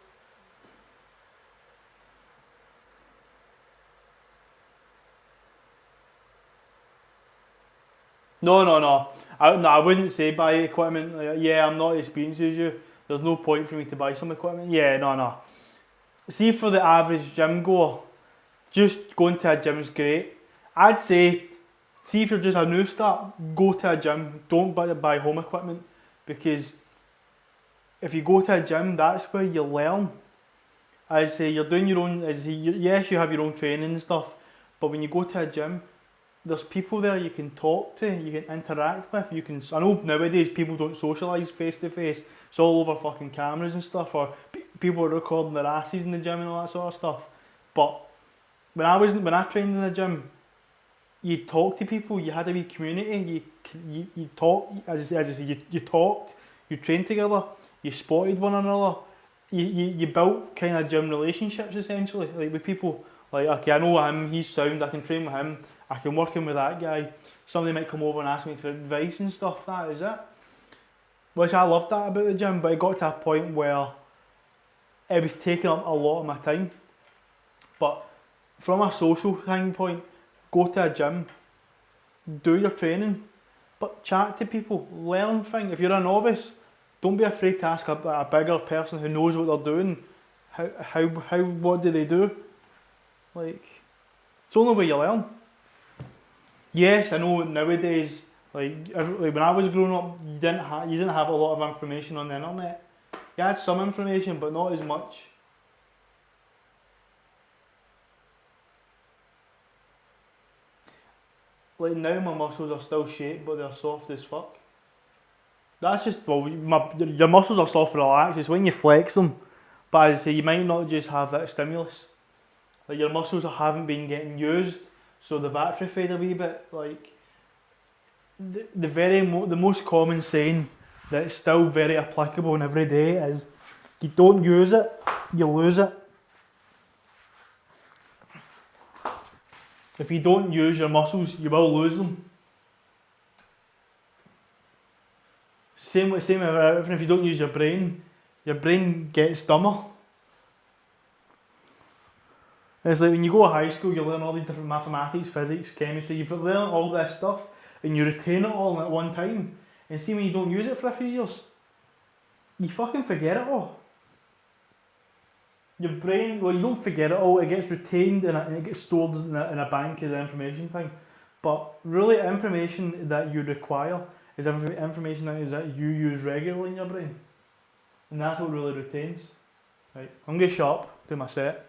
No. I wouldn't say buy equipment. Like, yeah, I'm not as experienced as you. There's no point for me to buy some equipment. Yeah, no. See, for the average gym goer, just going to a gym is great. I'd say, see if you're just a new start, go to a gym. Don't buy home equipment, because if you go to a gym, that's where you learn. I say you're doing your own. Yes, you have your own training and stuff, but when you go to a gym, there's people there you can talk to, you can interact with. You can. I know nowadays people don't socialise face to face. It's all over fucking cameras and stuff, or people are recording their asses in the gym and all that sort of stuff. But when I trained in the gym, you talk to people. You had a wee community. You talk as I say, you talked. You trained together. You spotted one another. You built kind of gym relationships essentially, like with people. Like, okay, I know him. He's sound. I can train with him. I can work in with that guy. Somebody might come over and ask me for advice and stuff. That is it. Which I loved that about the gym, but it got to a point where it was taking up a lot of my time. But from a social point, go to a gym, do your training, but chat to people, learn things. If you're a novice, don't be afraid to ask a bigger person who knows what they're doing. What do they do? Like, it's the only way you learn. Yes, I know nowadays, like when I was growing up, you didn't have a lot of information on the internet. You had some information, but not as much. Like now, my muscles are still shaped, but they're soft as fuck. That's just, well, your muscles are soft and relaxed. It's when you flex them. But as I say, you might not just have that stimulus. Like your muscles haven't been getting used, so they've atrophied a wee bit. Like the most common saying that is still very applicable in every day is, you don't use it, you lose it. If you don't use your muscles, you will lose them. Same with everything. If you don't use your brain gets dumber. It's like when you go to high school, you learn all these different mathematics, physics, chemistry. You've learned all this stuff, and you retain it all at one time. And see, when you don't use it for a few years, you fucking forget it all. Your brain, well, you don't forget it all. It gets retained and it gets stored in a bank as an information thing. But really, information that you require is information that you use regularly in your brain, and that's what really retains. Right, I'm gonna shut up, do my set.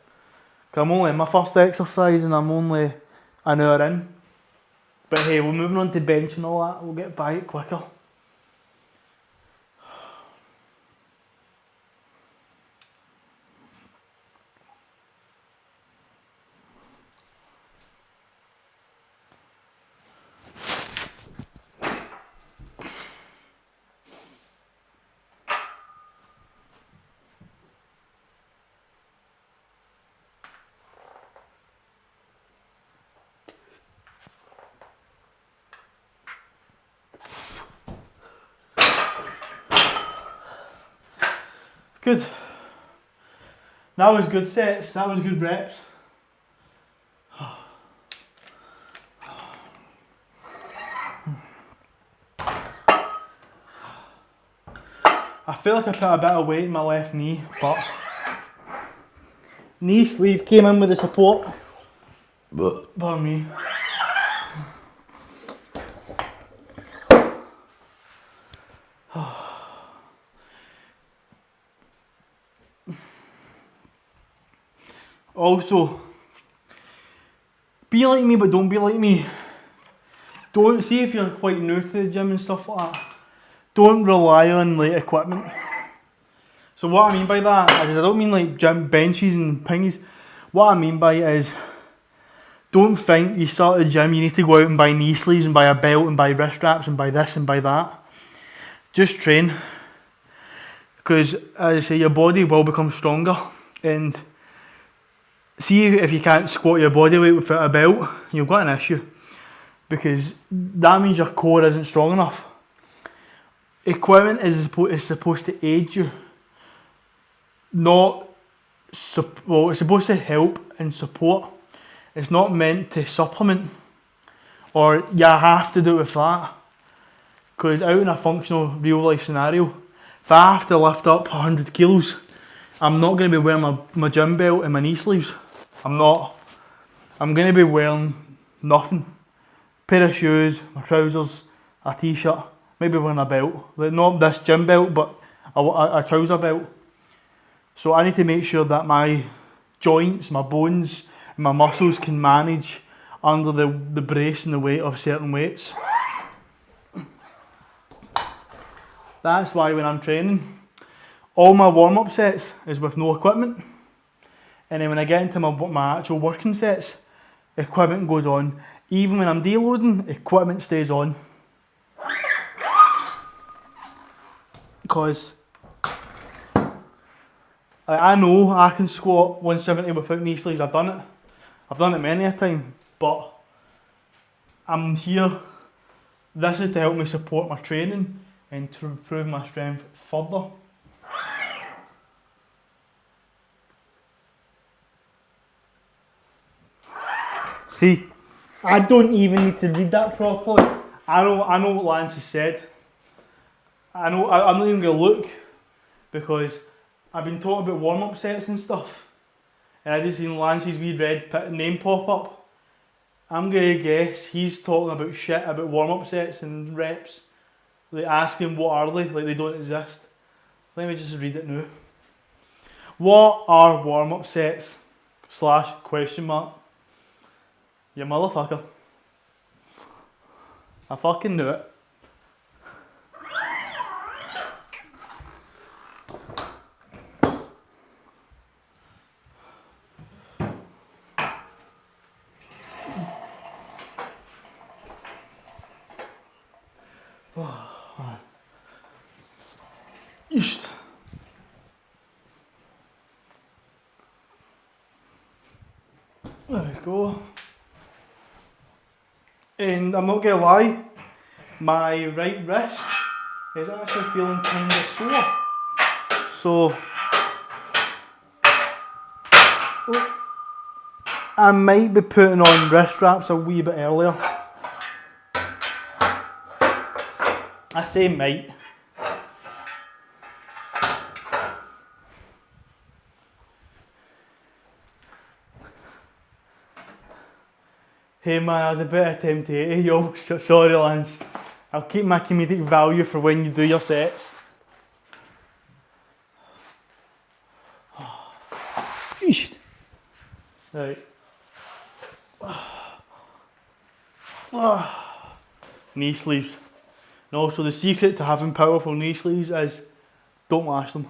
Cause I'm only in my first exercise and I'm only an hour in. But hey, we're moving on to bench and all that. We'll get by it quicker. Good. That was good sets, that was good reps. I feel like I put a bit of weight in my left knee, but knee sleeve came in with the support. Pardon me. Also, be like me but don't be like me. Don't, see if you're quite new to the gym and stuff like that, don't rely on like equipment. So what I mean by that is, I don't mean like gym benches and pingies. What I mean by it is, don't think you start a gym, you need to go out and buy knee sleeves and buy a belt and buy wrist straps and buy this and buy that. Just train. Because as I say, your body will become stronger. And see if you can't squat your body weight without a belt, you've got an issue. Because that means your core isn't strong enough. Equipment is supposed to aid you. It's supposed to help and support. It's not meant to supplement. Or you have to do it with that. Because out in a functional real life scenario, if I have to lift up 100 kilos, I'm not going to be wearing my gym belt and my knee sleeves. I'm not. I'm going to be wearing nothing. Pair of shoes, my trousers, a t-shirt, maybe wearing a belt. Like not this gym belt, but a trouser belt. So I need to make sure that my joints, my bones, and my muscles can manage under the brace and the weight of certain weights. That's why when I'm training, all my warm-up sets is with no equipment. And then when I get into my actual working sets, equipment goes on. Even when I'm deloading, equipment stays on. Because I know I can squat 170 without knee sleeves. I've done it. I've done it many a time. But I'm here. This is to help me support my training and to improve my strength further. See, I don't even need to read that properly. I know what Lance has said. I'm not even going to look because I've been talking about warm-up sets and stuff. And I just seen Lance's wee red name pop up. I'm going to guess he's talking about shit about warm-up sets and reps. Like asking what are they, like they don't exist. Let me just read it now. What are warm-up sets? / You motherfucker. I fucking knew it. East. There we go. And I'm not gonna lie, my right wrist is actually feeling kind of sore. So I might be putting on wrist wraps a wee bit earlier. I say might. Hey man, I was a bit tempted. Yo, sorry Lance. I'll keep my comedic value for when you do your sets. Right. Knee sleeves. And also the secret to having powerful knee sleeves is don't wash them.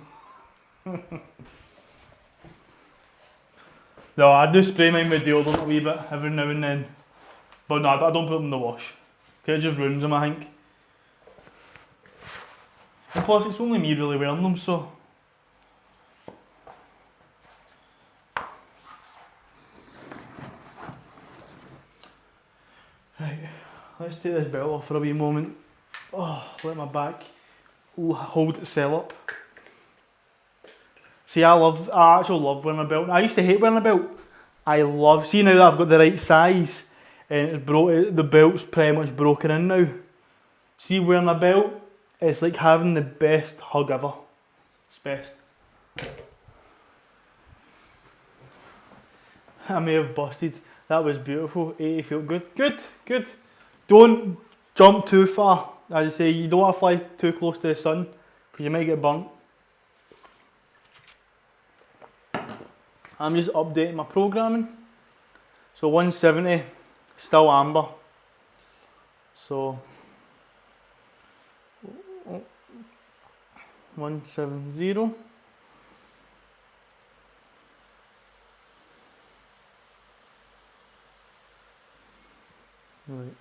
No, I do spray mine with deodorant a wee bit every now and then. But no, I don't put them in the wash. It just ruins them, I think. And plus, it's only me really wearing them, so. Right, let's take this belt off for a wee moment. Oh, let my back hold itself up. See, I actually love wearing a belt. I used to hate wearing a belt. See now that I've got the right size and the belt's pretty much broken in now. See, wearing a belt, it's like having the best hug ever. It's best. I may have busted. That was beautiful. 80 felt good. Good. Don't jump too far. As I say, you don't want to fly too close to the sun because you might get burnt. I'm just updating my programming. So 170, still amber. So 170. Right.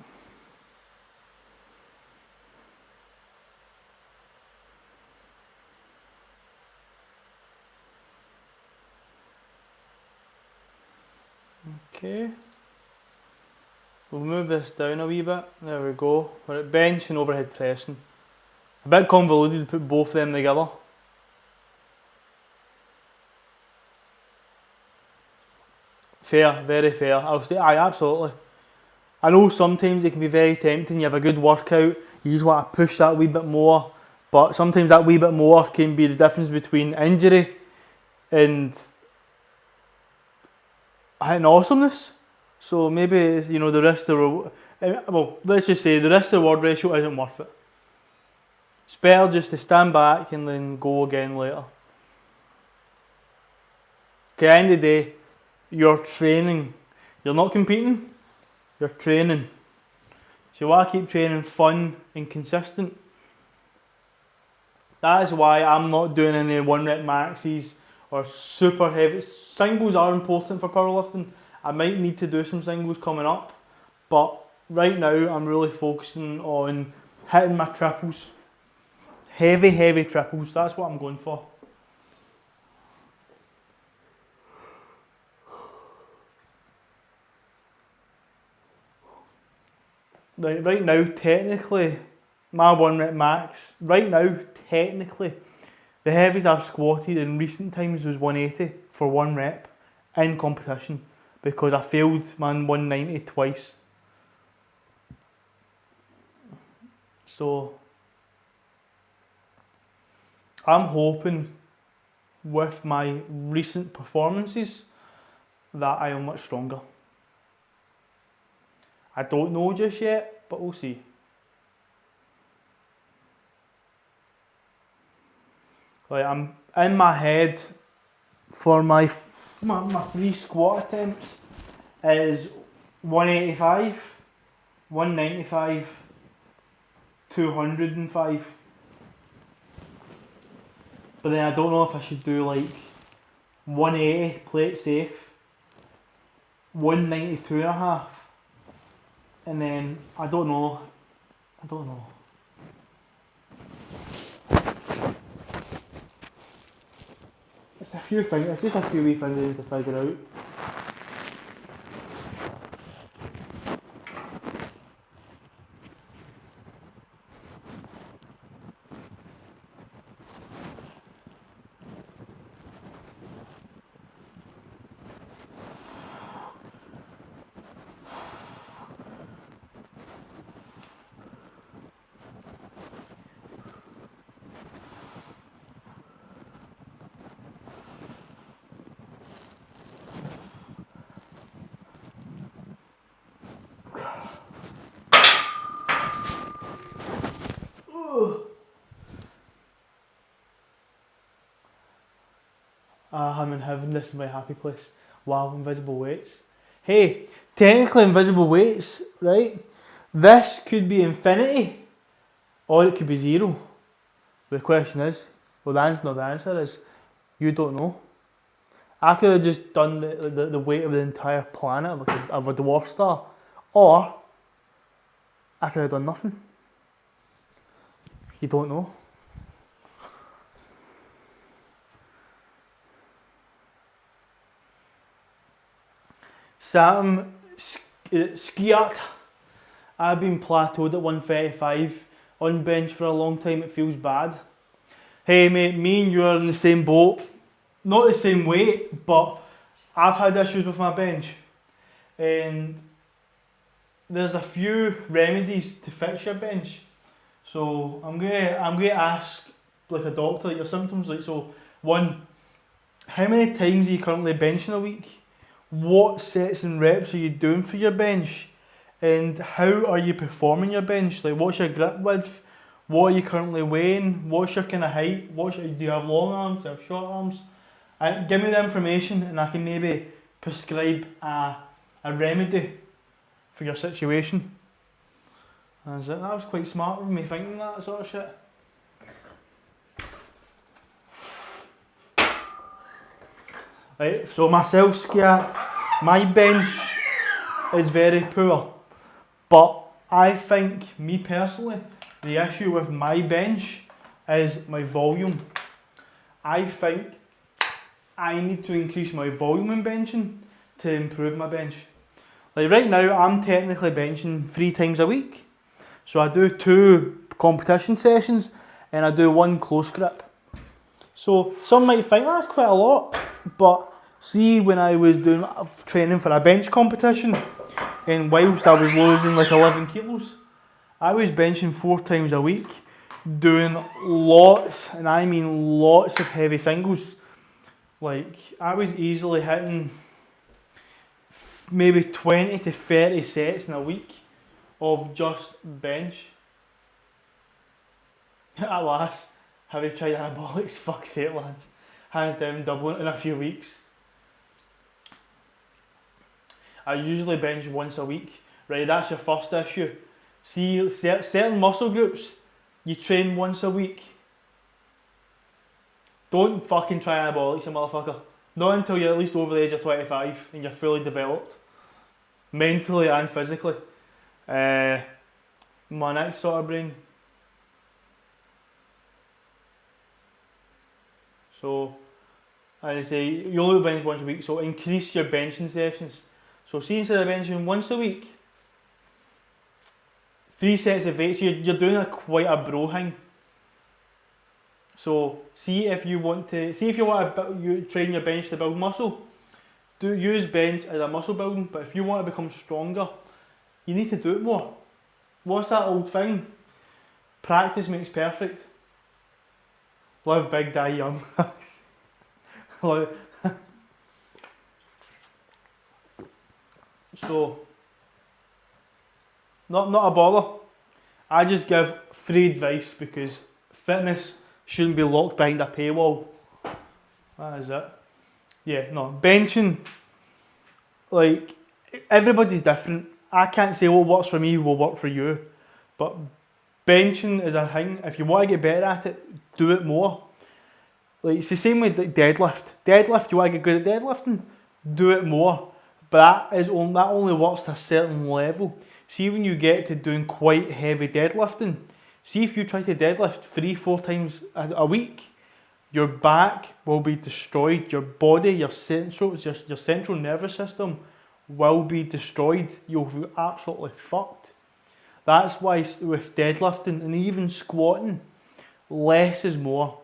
Okay, we'll move this down a wee bit, there we go. We're at bench and overhead pressing. A bit convoluted to put both of them together. Fair, very fair, I'll say aye, absolutely. I know sometimes it can be very tempting, you have a good workout, you just want to push that wee bit more, but sometimes that wee bit more can be the difference between injury and awesomeness. So maybe it's, the risk to let's just say the risk to reward ratio isn't worth it. It's better just to stand back and then go again later. 'Cause at the end of the day, you're training. You're not competing, you're training. So you want to keep training fun and consistent. That is why I'm not doing any 1 rep maxes or super heavy. Singles are important for powerlifting. I might need to do some singles coming up, but right now I'm really focusing on hitting my triples. Heavy triples, that's what I'm going for. Right now, technically, my 1 rep max, right now, technically, the heaviest I've squatted in recent times was 180 for 1 rep in competition because I failed my 190 twice. So, I'm hoping with my recent performances that I am much stronger. I don't know just yet, but we'll see. Like, I'm in my head for my free squat attempts is 185, 195, 205. But then I don't know if I should do like 180, play it safe, 192 and a half, and then I don't know. It's a few things, it's just a few wee things I need to figure out. I'm in heaven, this is my happy place. Wow, invisible weights. Hey, technically invisible weights, right? This could be infinity, or it could be zero. The question is, well the answer is, you don't know. I could have just done the weight of the entire planet of a dwarf star, or I could have done nothing. You don't know. Sam Skiat, I've been plateaued at 135 on bench for a long time, it feels bad. Hey mate, me and you are in the same boat. Not the same weight, but I've had issues with my bench. And there's a few remedies to fix your bench. So I'm gonna ask like a doctor your symptoms. Like, so one, how many times are you currently benching a week? What sets and reps are you doing for your bench? And how are you performing your bench? Like, what's your grip width? What are you currently weighing? What's your kind of height? Do you have long arms? Do you have short arms? And give me the information and I can maybe prescribe a remedy for your situation. That's it. That was quite smart of me thinking that sort of shit. Right, so myself, Skiat, my bench is very poor, but I think, me personally, the issue with my bench is my volume. I think I need to increase my volume in benching to improve my bench. Like right now, I'm technically benching 3 times a week. So I do 2 competition sessions and I do 1 close grip. So some might think that's quite a lot, but see, when I was doing training for a bench competition, and whilst I was losing like 11 kilos, I was benching 4 times a week, doing lots, and I mean lots of heavy singles. Like, I was easily hitting maybe 20 to 30 sets in a week of just bench. At last, have you tried anabolics? Fuck's sake, lads. Hands down, doubling in a few weeks. I usually bench once a week. Right, that's your first issue. See, certain muscle groups, you train once a week. Don't fucking try anabolics, you motherfucker. Not until you're at least over the age of 25 and you're fully developed, mentally and physically. My next sort of brain. So, as I say, you only bench once a week, so increase your benching sessions. So see, instead of benching once a week, 3 sets of weights, you're doing quite a bro thing. So see if you want to train your bench to build muscle, use bench as a muscle building. But if you want to become stronger, you need to do it more. What's that old thing? Practice makes perfect. Live big, die young. So, not a bother. I just give free advice because fitness shouldn't be locked behind a paywall. That is it. Yeah, no, benching, like, everybody's different. I can't say what works for me will work for you, but benching is a thing. If you want to get better at it, do it more. Like, it's the same with deadlift. Deadlift, you want to get good at deadlifting, do it more. But that only works to a certain level. See, when you get to doing quite heavy deadlifting, see if you try to deadlift 3-4 times a week, your back will be destroyed. Your body, your central nervous system will be destroyed. You'll be absolutely fucked. That's why with deadlifting and even squatting, less is more.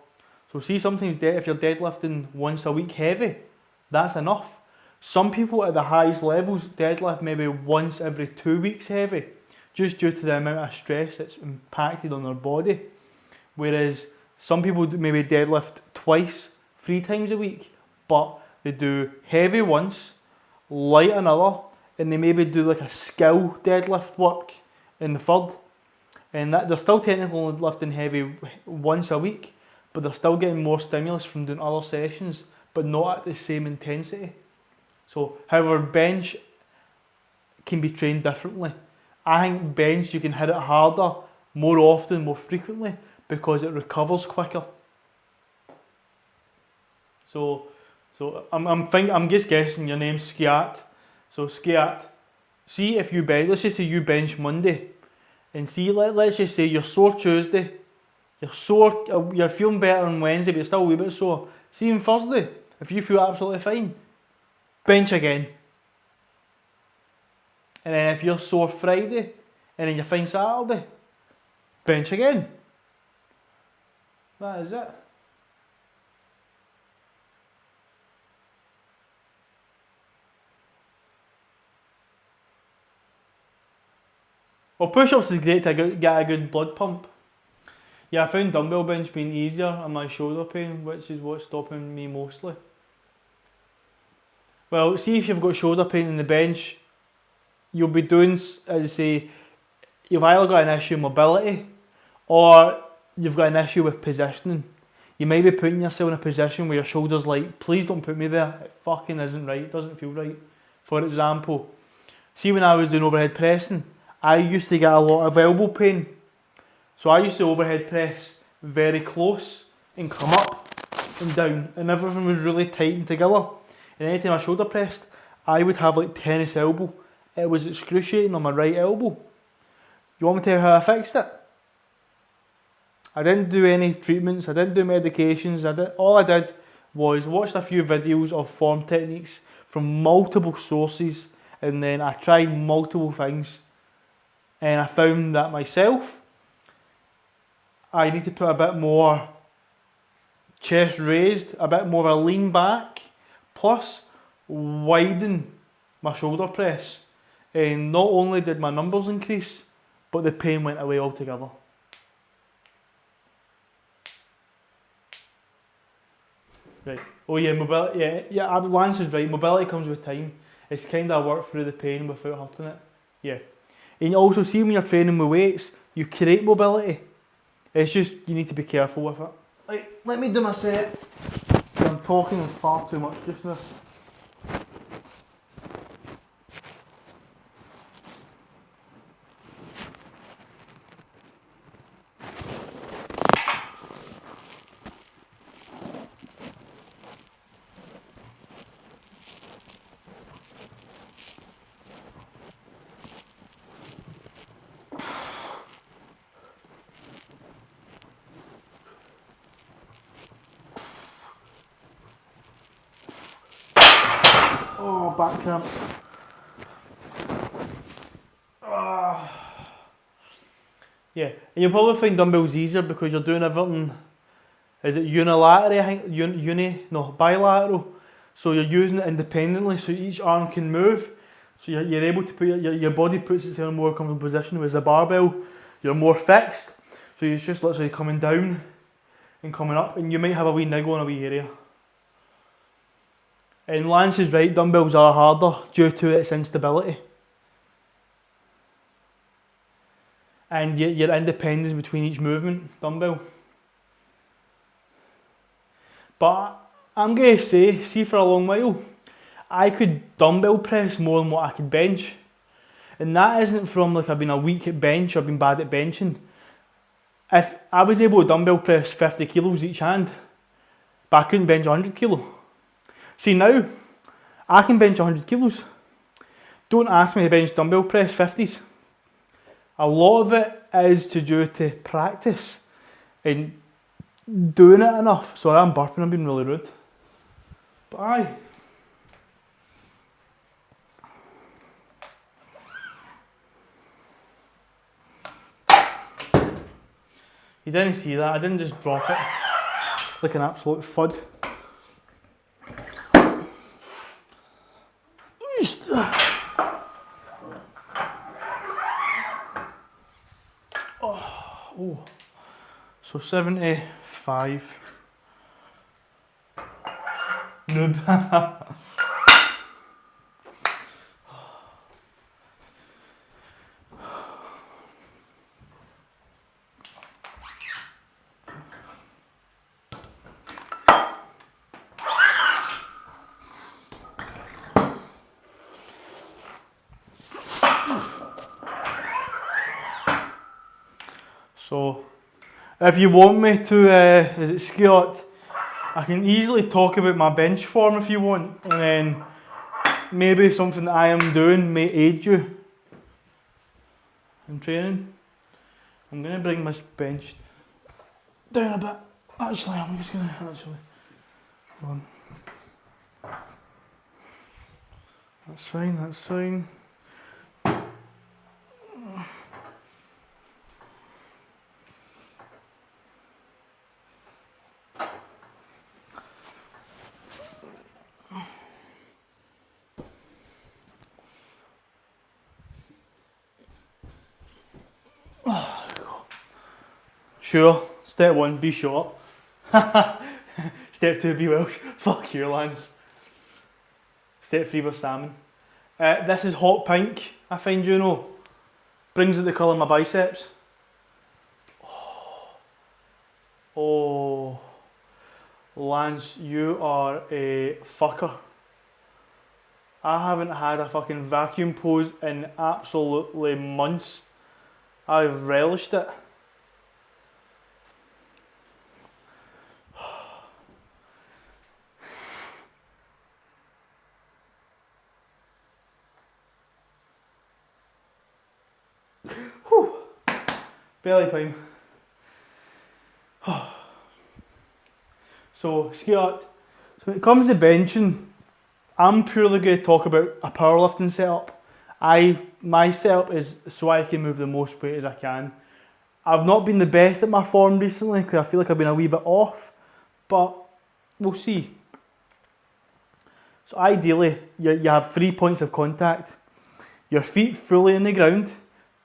So see, sometimes if you're deadlifting once a week heavy, that's enough. Some people at the highest levels deadlift maybe once every 2 weeks heavy, just due to the amount of stress that's impacted on their body. Whereas some people maybe deadlift twice, 3 times a week, but they do heavy once, light another, and they maybe do like a skill deadlift work in the third. And that they're still technically lifting heavy once a week, but they're still getting more stimulus from doing other sessions, but not at the same intensity. So, however, bench can be trained differently. I think bench, you can hit it harder, more often, more frequently, because it recovers quicker. So I'm just guessing your name's Skiat. So Skiat, see if you bench, let's just say you bench Monday, and see, let's just say you're sore Tuesday, you're feeling better on Wednesday, but you're still a wee bit sore. See on Thursday, if you feel absolutely fine, bench again. And then if you're sore Friday, and then you're fine Saturday, bench again. That is it. Well, push-ups is great to get a good blood pump. Yeah, I found dumbbell bench being easier on my shoulder pain, which is what's stopping me mostly. Well, see if you've got shoulder pain in the bench, you'll be doing, as I say, you've either got an issue with mobility or you've got an issue with positioning. You might be putting yourself in a position where your shoulder's like, please don't put me there, it fucking isn't right, it doesn't feel right. For example, see when I was doing overhead pressing, I used to get a lot of elbow pain. So I used to overhead press very close and come up and down, and everything was really tightened together. And anytime I shoulder pressed, I would have like tennis elbow. It was excruciating on my right elbow. You want me to tell you how I fixed it? I didn't do any treatments, I didn't do medications, all I did was watched a few videos of form techniques from multiple sources, and then I tried multiple things. And I found that myself, I need to put a bit more chest raised, a bit more of a lean back, plus widen my shoulder press. And not only did my numbers increase, but the pain went away altogether. Right. Oh yeah, mobility. Yeah. Lance is right. Mobility comes with time. It's kind of work through the pain without hurting it. Yeah. And you also see when you're training with weights, you create mobility. It's just you need to be careful with it. Right. Let me do my set. I'm talking far too much just now. back cramp. Yeah, and you'll probably find dumbbells easier because you're doing everything. Is it unilateral? I think bilateral. So you're using it independently, so each arm can move. So you're able to put your body puts itself in a more comfortable position. Whereas the barbell, you're more fixed. So you're just literally coming down and coming up, and you might have a wee niggle in a wee area. And Lance is right, dumbbells are harder due to its instability. And your independence between each movement, dumbbell. But I'm going to say, see for a long while, I could dumbbell press more than what I could bench. And that isn't from like I've been a weak at bench or been bad at benching. If I was able to dumbbell press 50 kilos each hand, but I couldn't bench 100 kilo. See now, I can bench 100 kilos. Don't ask me to bench dumbbell press 50s. A lot of it is to do to practice and doing it enough. Sorry, I'm burping, I'm being really rude. But aye. You didn't see that, I didn't just drop it like an absolute fud. Oh. So 75. Noob. So, if you want me to, is it Scott? I can easily talk about my bench form if you want, and then maybe something that I am doing may aid you in training. I'm going to bring this bench down a bit. Actually, I'm just going to hold on. That's fine, that's fine. Sure, step 1, be short. Step 2, be Welsh. Fuck you, Lance. Step 3 was salmon. This is hot pink, I find, you know. Brings out the colour of my biceps. Oh. Lance, you are a fucker. I haven't had a fucking vacuum pose in absolutely months. I've relished it. Whew. Belly time. So, Scott, so when it comes to benching, I'm purely going to talk about a powerlifting setup. My setup is so I can move the most weight as I can. I've not been the best at my form recently because I feel like I've been a wee bit off, but we'll see. So ideally, you have 3 points of contact. Your feet fully in the ground,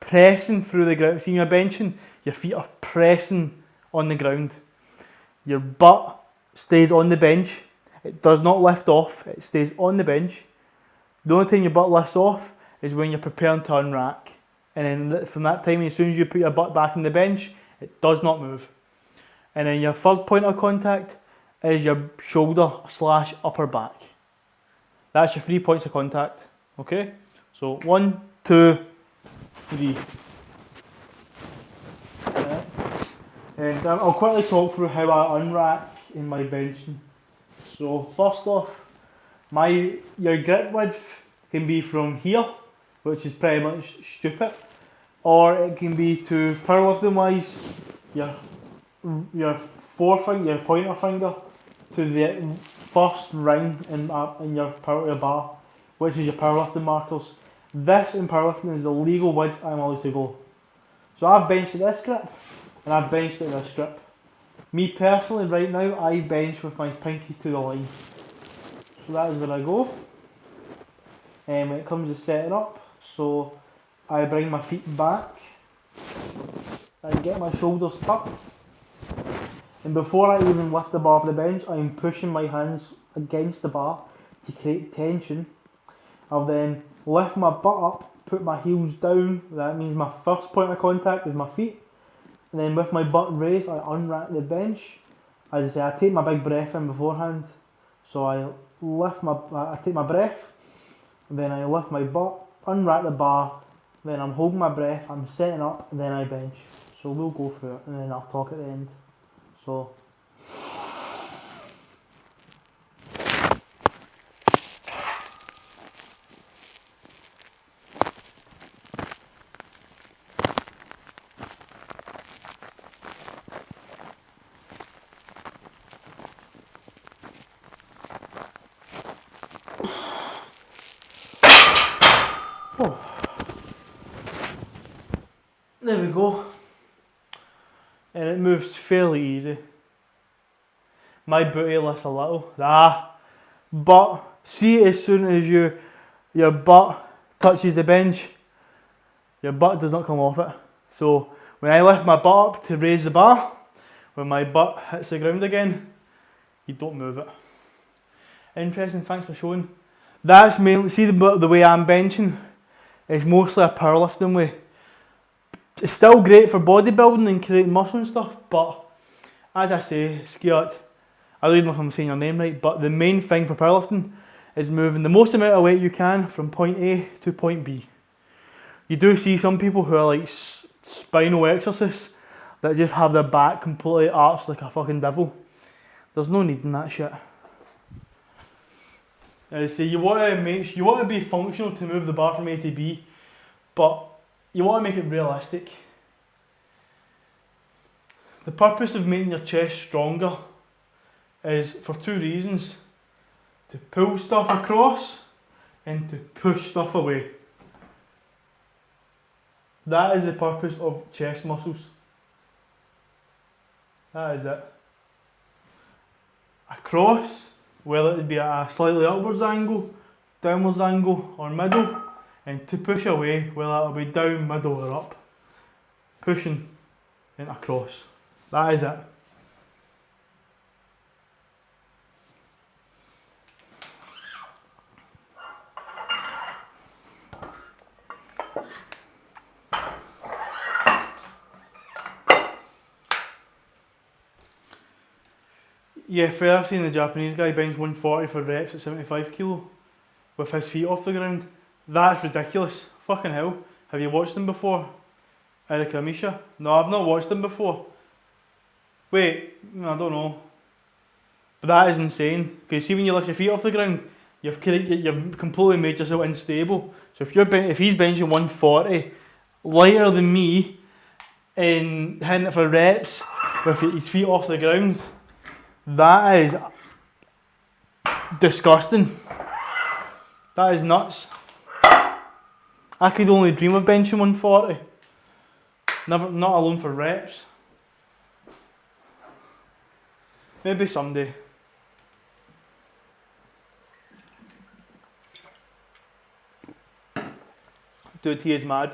pressing through the ground. See, when you're benching, your feet are pressing on the ground. Your butt stays on the bench. It does not lift off, it stays on the bench. The only time your butt lifts off is when you're preparing to unrack. And then from that time, as soon as you put your butt back on the bench, it does not move. And then your third point of contact is your shoulder / upper back. That's your 3 points of contact. Okay? So 1, 2, 3. And I'll quickly talk through how I unrack in my benching. So first off, your grip width can be from here, which is pretty much stupid, or it can be to powerlifting wise, your forefinger, your pointer finger to the first ring in your bar. which is your powerlifting markers. This in powerlifting is the legal width I'm allowed to go. So I've benched at this grip, and I've benched at this grip. Me personally, right now, I bench with my pinky to the line. So that is where I go. And when it comes to setting up, so I bring my feet back, I get my shoulders tucked, and before I even lift the bar off the bench, I am pushing my hands against the bar to create tension. I'll then lift my butt up, put my heels down, that means my first point of contact is my feet, and then with my butt raised, I unrack the bench. As I say, I take my big breath in beforehand, so I take my breath, and then I lift my butt, unrack the bar, then I'm holding my breath, I'm setting up, and then I bench. So we'll go through it, and then I'll talk at the end. So. Oh. There we go. And it moves fairly easy. My booty lifts a little. But see, as soon as your butt touches the bench, your butt does not come off it. So when I lift my butt up to raise the bar, when my butt hits the ground again, you don't move it. Interesting, thanks for showing. That's mainly, see the way I'm benching, it's mostly a powerlifting way. It's still great for bodybuilding and creating muscle and stuff, but as I say, Skiot, I don't even know if I'm saying your name right, but the main thing for powerlifting is moving the most amount of weight you can from point A to point B. You do see some people who are like spinal exorcists that just have their back completely arched like a fucking devil. There's no need in that shit. As I say, you want to be functional to move the bar from A to B, but you want to make it realistic. The purpose of making your chest stronger is for two reasons: to pull stuff across and to push stuff away. That is the purpose of chest muscles. That is it. Across, whether it be at a slightly upwards angle, downwards angle or middle, and to push away, whether it'll be down, middle or up. Pushing and across. That is it. Yeah, fair, I've seen the Japanese guy bench 140 for reps at 75 kilo with his feet off the ground. That's ridiculous. Fucking hell. Have you watched them before? Eric Amisha? No, I've not watched them before. Wait, I don't know. But that is insane. Because see, when you lift your feet off the ground, you've completely made yourself unstable. So if he's benching 140 lighter than me and hitting it for reps with his feet off the ground, that is disgusting. That is nuts. I could only dream of benching 140. Never, not alone for reps. Maybe someday. Dude, he is mad.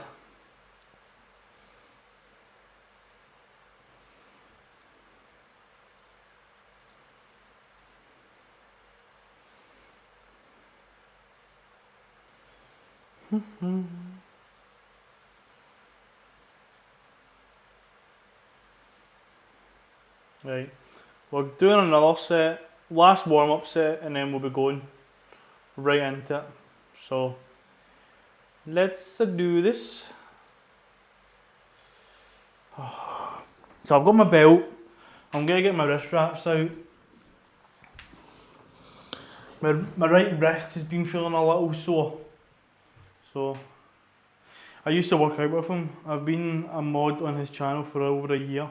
Right, we're doing another set, last warm-up set, and then we'll be going right into it. So let's do this. So I've got my belt. I'm gonna get my wrist wraps out. My right wrist has been feeling a little sore. So I used to work out with him. I've been a mod on his channel for over a year.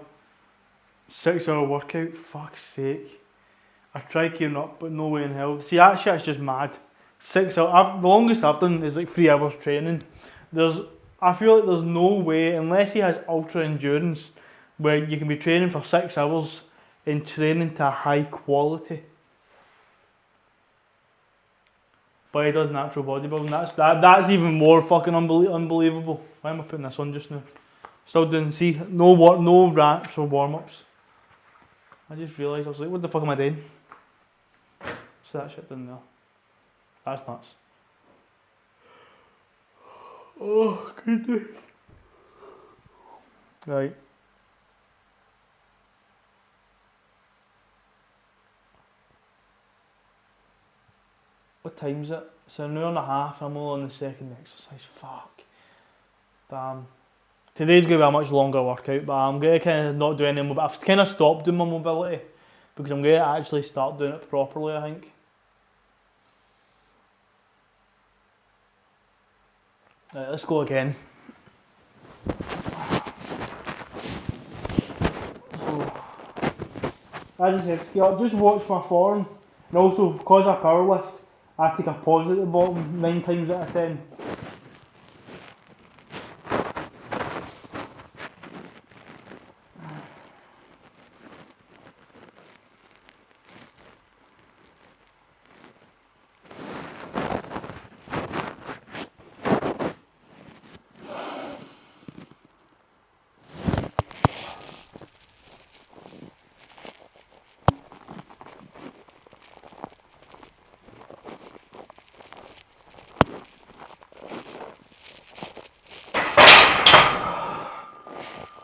6-hour workout, fuck's sake. I tried keeping up, but no way in hell. See, that shit's just mad. The longest I've done is like 3 hours training. I feel like there's no way, unless he has ultra endurance, where you can be training for 6 hours and training to a high quality. But he does natural bodybuilding. That's even more fucking unbelievable. Why am I putting this on just now? Still doing, see, no wraps or warm-ups. I just realised, I was like, what the fuck am I doing? So that shit down there. That's nuts. Oh, goodness. Right. What time is it? It's an hour and a half and I'm only on the second exercise. Fuck. Damn. Today's going to be a much longer workout, but I'm going to kind of not do any more. I've kind of stopped doing my mobility because I'm going to actually start doing it properly, I think. Right, let's go again. So, as I said, Scott, just watch my form. And also, because I powerlift, I take a pause at the bottom 9 times out of 10.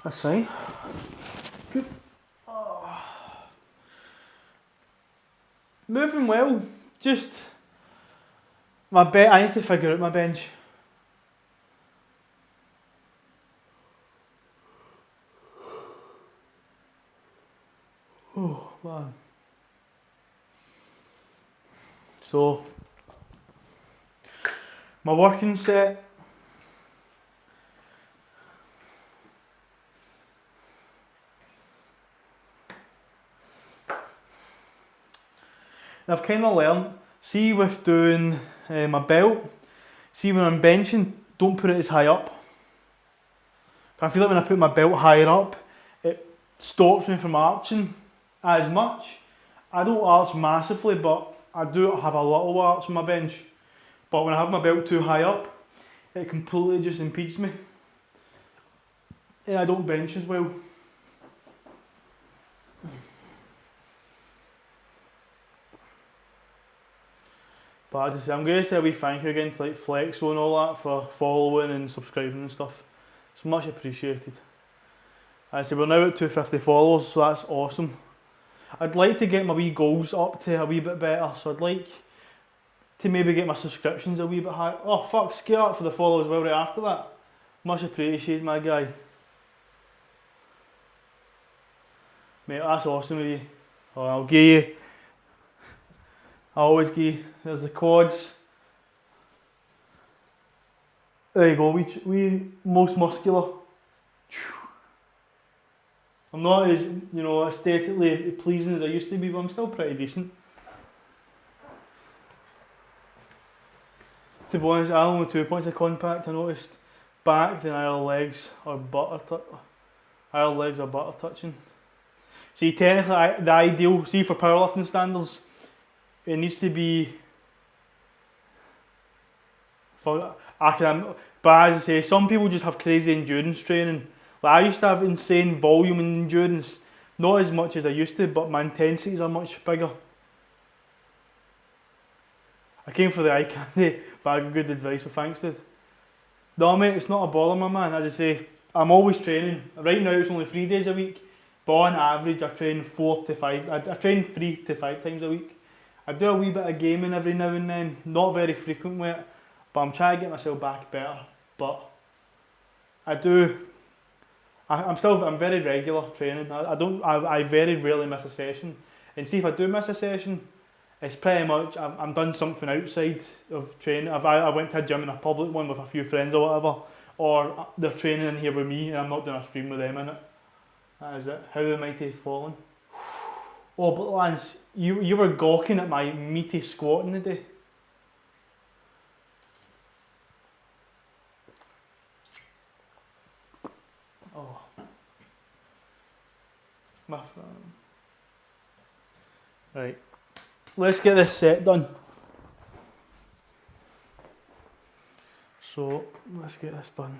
That's fine. Good. Oh. Moving well. Just my bench. I need to figure out my bench. Oh man. So my working set. I've kind of learned, see with doing my belt, see when I'm benching, don't put it as high up. I feel like when I put my belt higher up, it stops me from arching as much. I don't arch massively, but I do have a little arch on my bench. But when I have my belt too high up, it completely just impedes me. And I don't bench as well. But as I say, I'm going to say a wee thank you again to like Flexo and all that for following and subscribing and stuff. It's much appreciated. As I say, we're now at 250 followers, so that's awesome. I'd like to get my wee goals up to a wee bit better, so I'd like to maybe get my subscriptions a wee bit higher. Oh fuck, scale up for the follow as well right after that. Much appreciated, my guy. Mate, that's awesome of you. Oh, I'll give you. I always give. There's the quads. There you go, we most muscular. I'm not as, aesthetically pleasing as I used to be, but I'm still pretty decent. To be honest, I only 2 points of contact. I noticed back, then either legs or butter touching. See, technically, the ideal, see for powerlifting standards, it needs to be. But as I say, some people just have crazy endurance training. Like I used to have insane volume and endurance, not as much as I used to, but my intensities are much bigger. I came for the eye candy bag of good advice, so thanks, dude. No mate, it's not a bother, my man. As I say, I'm always training. Right now it's only 3 days a week, but on average I train 4 to 5. I train 3 to 5 times a week. I do a wee bit of gaming every now and then, not very frequently, but I'm trying to get myself back better. But I'm very regular training. I very rarely miss a session. And see, if I do miss a session, it's pretty much I'm done something outside of training. I went to a gym in a public one with a few friends or whatever, or they're training in here with me and I'm not doing a stream with them in it. That is it. How the mighty has fallen. Oh, but Lance, you were gawking at my meaty squatting today. Right, let's get this set done. So let's get this done.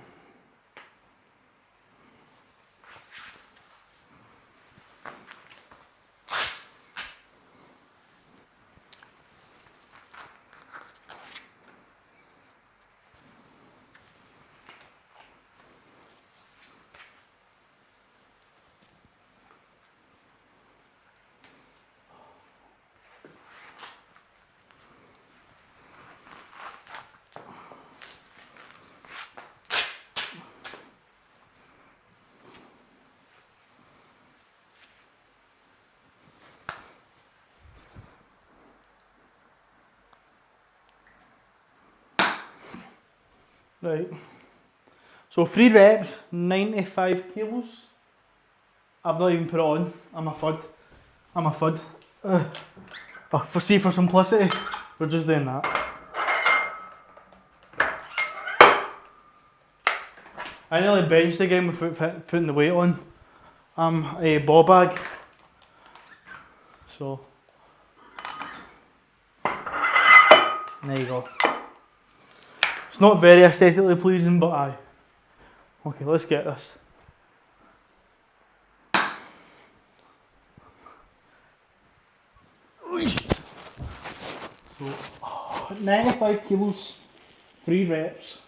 Right, so 3 reps, 95 kilos. I've not even put it on. I'm a fud. For simplicity, we're just doing that. I nearly benched again without putting the weight on. I'm a ball bag. So, there you go. It's not very aesthetically pleasing, but aye. Okay, let's get this. So, 95 kilos, 3 reps.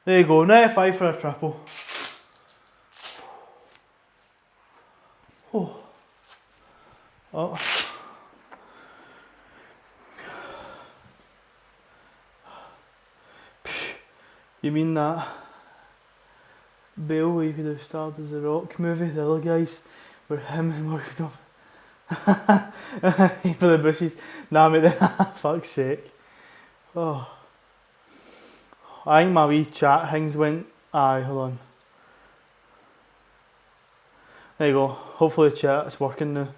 There you go, 95 for a triple. Oh. Oh. You mean that Bale where you could have starred as the Rock movie, the other guys, where him and Morgan for the bushes. Nah mate, fuck's sake. Oh. I think my wee chat things went. Aye, hold on. There you go. Hopefully the chat is working now.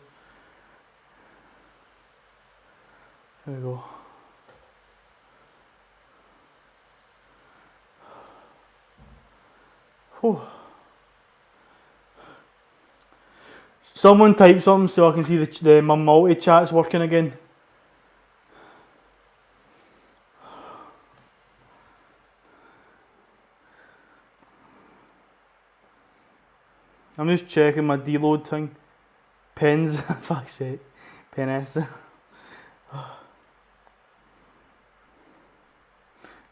There we go. Whew. Someone type something so I can see my multi-chat's working again. I'm just checking my deload thing. Pens, fuck's sake. Penis.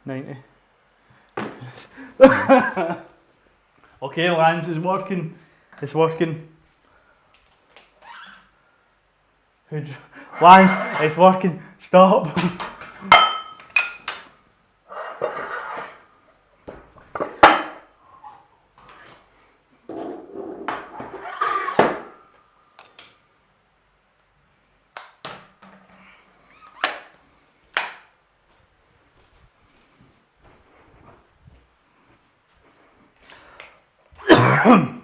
90. Okay, Lance, it's working. It's working. Lance, it's working. Stop.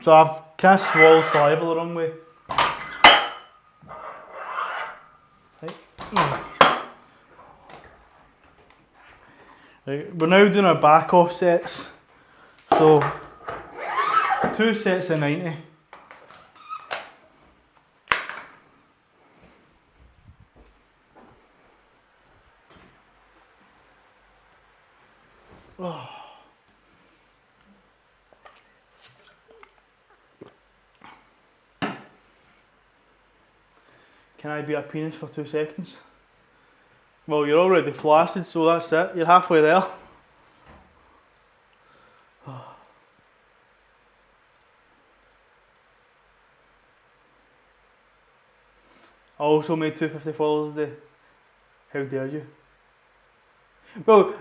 So I've kind of swallowed saliva the wrong way. Right, we're now doing our back off sets. So 2 sets of 90. Oh. Can I be a penis for 2 seconds? Well, you're already flaccid, so that's it. You're halfway there. I also made 250 followers a day. How dare you? Well,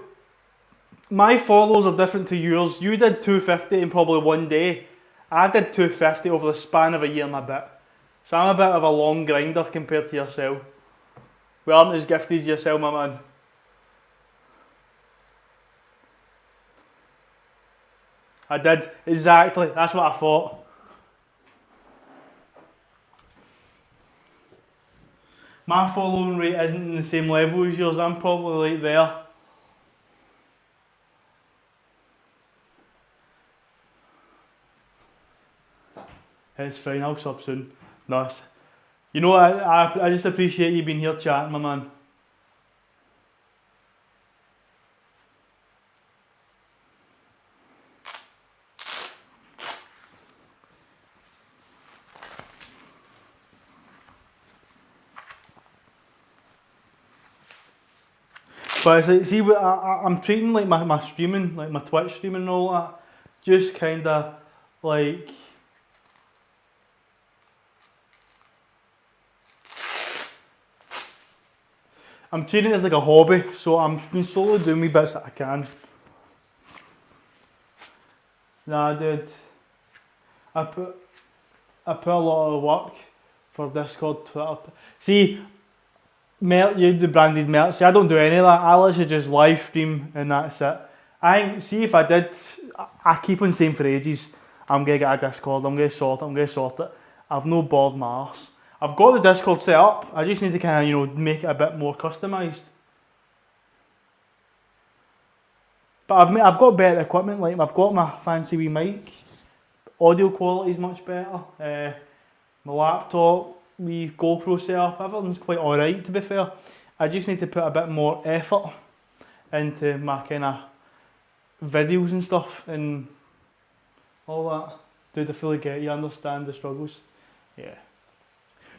my follows are different to yours. You did 250 in probably one day. I did 250 over the span of a year and a bit. So I'm a bit of a long grinder compared to yourself. We aren't as gifted as yourself, my man. I did, exactly. That's what I thought. My following rate isn't in the same level as yours. I'm probably like there. It's fine, I'll sub soon. Nice. You know, I just appreciate you being here chatting, my man. But it's like, see, I'm treating like my streaming, like my Twitch streaming and all that, just kind of like, I'm treating it as like a hobby, so I'm been slowly doing me bits that I can. Nah, dude, I put a lot of work for Discord, Twitter. See, you do branded merch. See, I don't do any of that. I literally just live stream and that's it. See if I did, I keep on saying for ages, I'm gonna get a Discord, I'm gonna sort it. I've no bored my arse. I've got the Discord set up, I just need to kind of, you know, make it a bit more customised. But I've got better equipment, like I've got my fancy wee mic, audio quality is much better, my laptop, wee GoPro setup, everything's quite alright to be fair. I just need to put a bit more effort into my kind of videos and stuff and all that. Do to fully get you, understand the struggles. Yeah.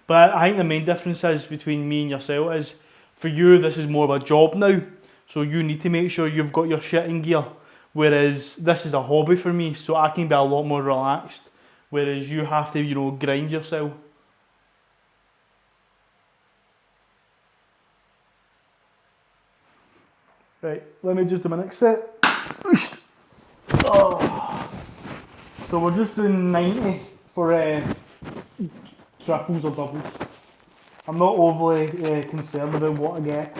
But I think the main difference is between me and yourself is, for you this is more of a job now, so you need to make sure you've got your shit in gear, whereas this is a hobby for me, so I can be a lot more relaxed, whereas you have to, you know, grind yourself. Right, let me just do my next set. Oh. So we're just doing 90 for triples or doubles. I'm not overly concerned about what I get.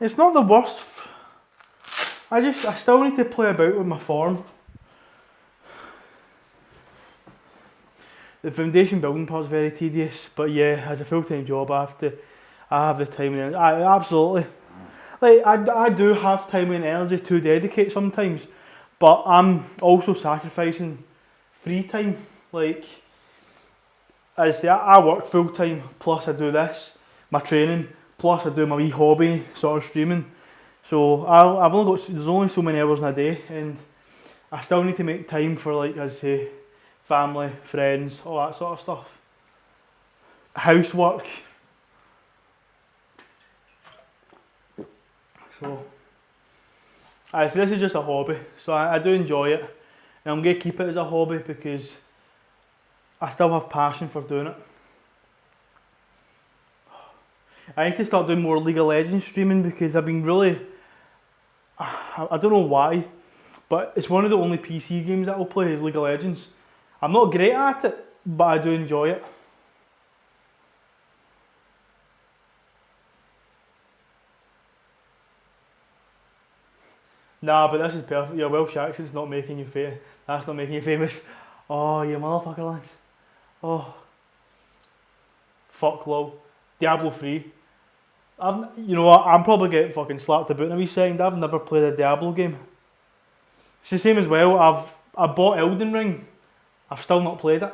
It's not the worst. I still need to play about with my form. The foundation building part's very tedious, but yeah, as a full-time job, I have the time and energy. Absolutely. Like I do have time and energy to dedicate sometimes, but I'm also sacrificing free time. Like, as I say, I work full-time, plus I do this, my training, plus I do my wee hobby, sort of streaming. So I've only got, there's only so many hours in a day, and I still need to make time for, like, as I say, family, friends, all that sort of stuff. Housework. So, this is just a hobby, so I do enjoy it, and I'm going to keep it as a hobby because I still have passion for doing it. I need to start doing more League of Legends streaming because I've been really, I don't know why, but it's one of the only PC games that I'll play is League of Legends. I'm not great at it, but I do enjoy it. Nah, but this is perfect. Your Welsh accent's not making you famous. That's not making you famous. Oh, you motherfucker, lads. Oh. Fuck lol. Diablo 3. You know what, I'm probably getting fucking slapped about in a wee second. I've never played a Diablo game. It's the same as well, I bought Elden Ring. I've still not played it.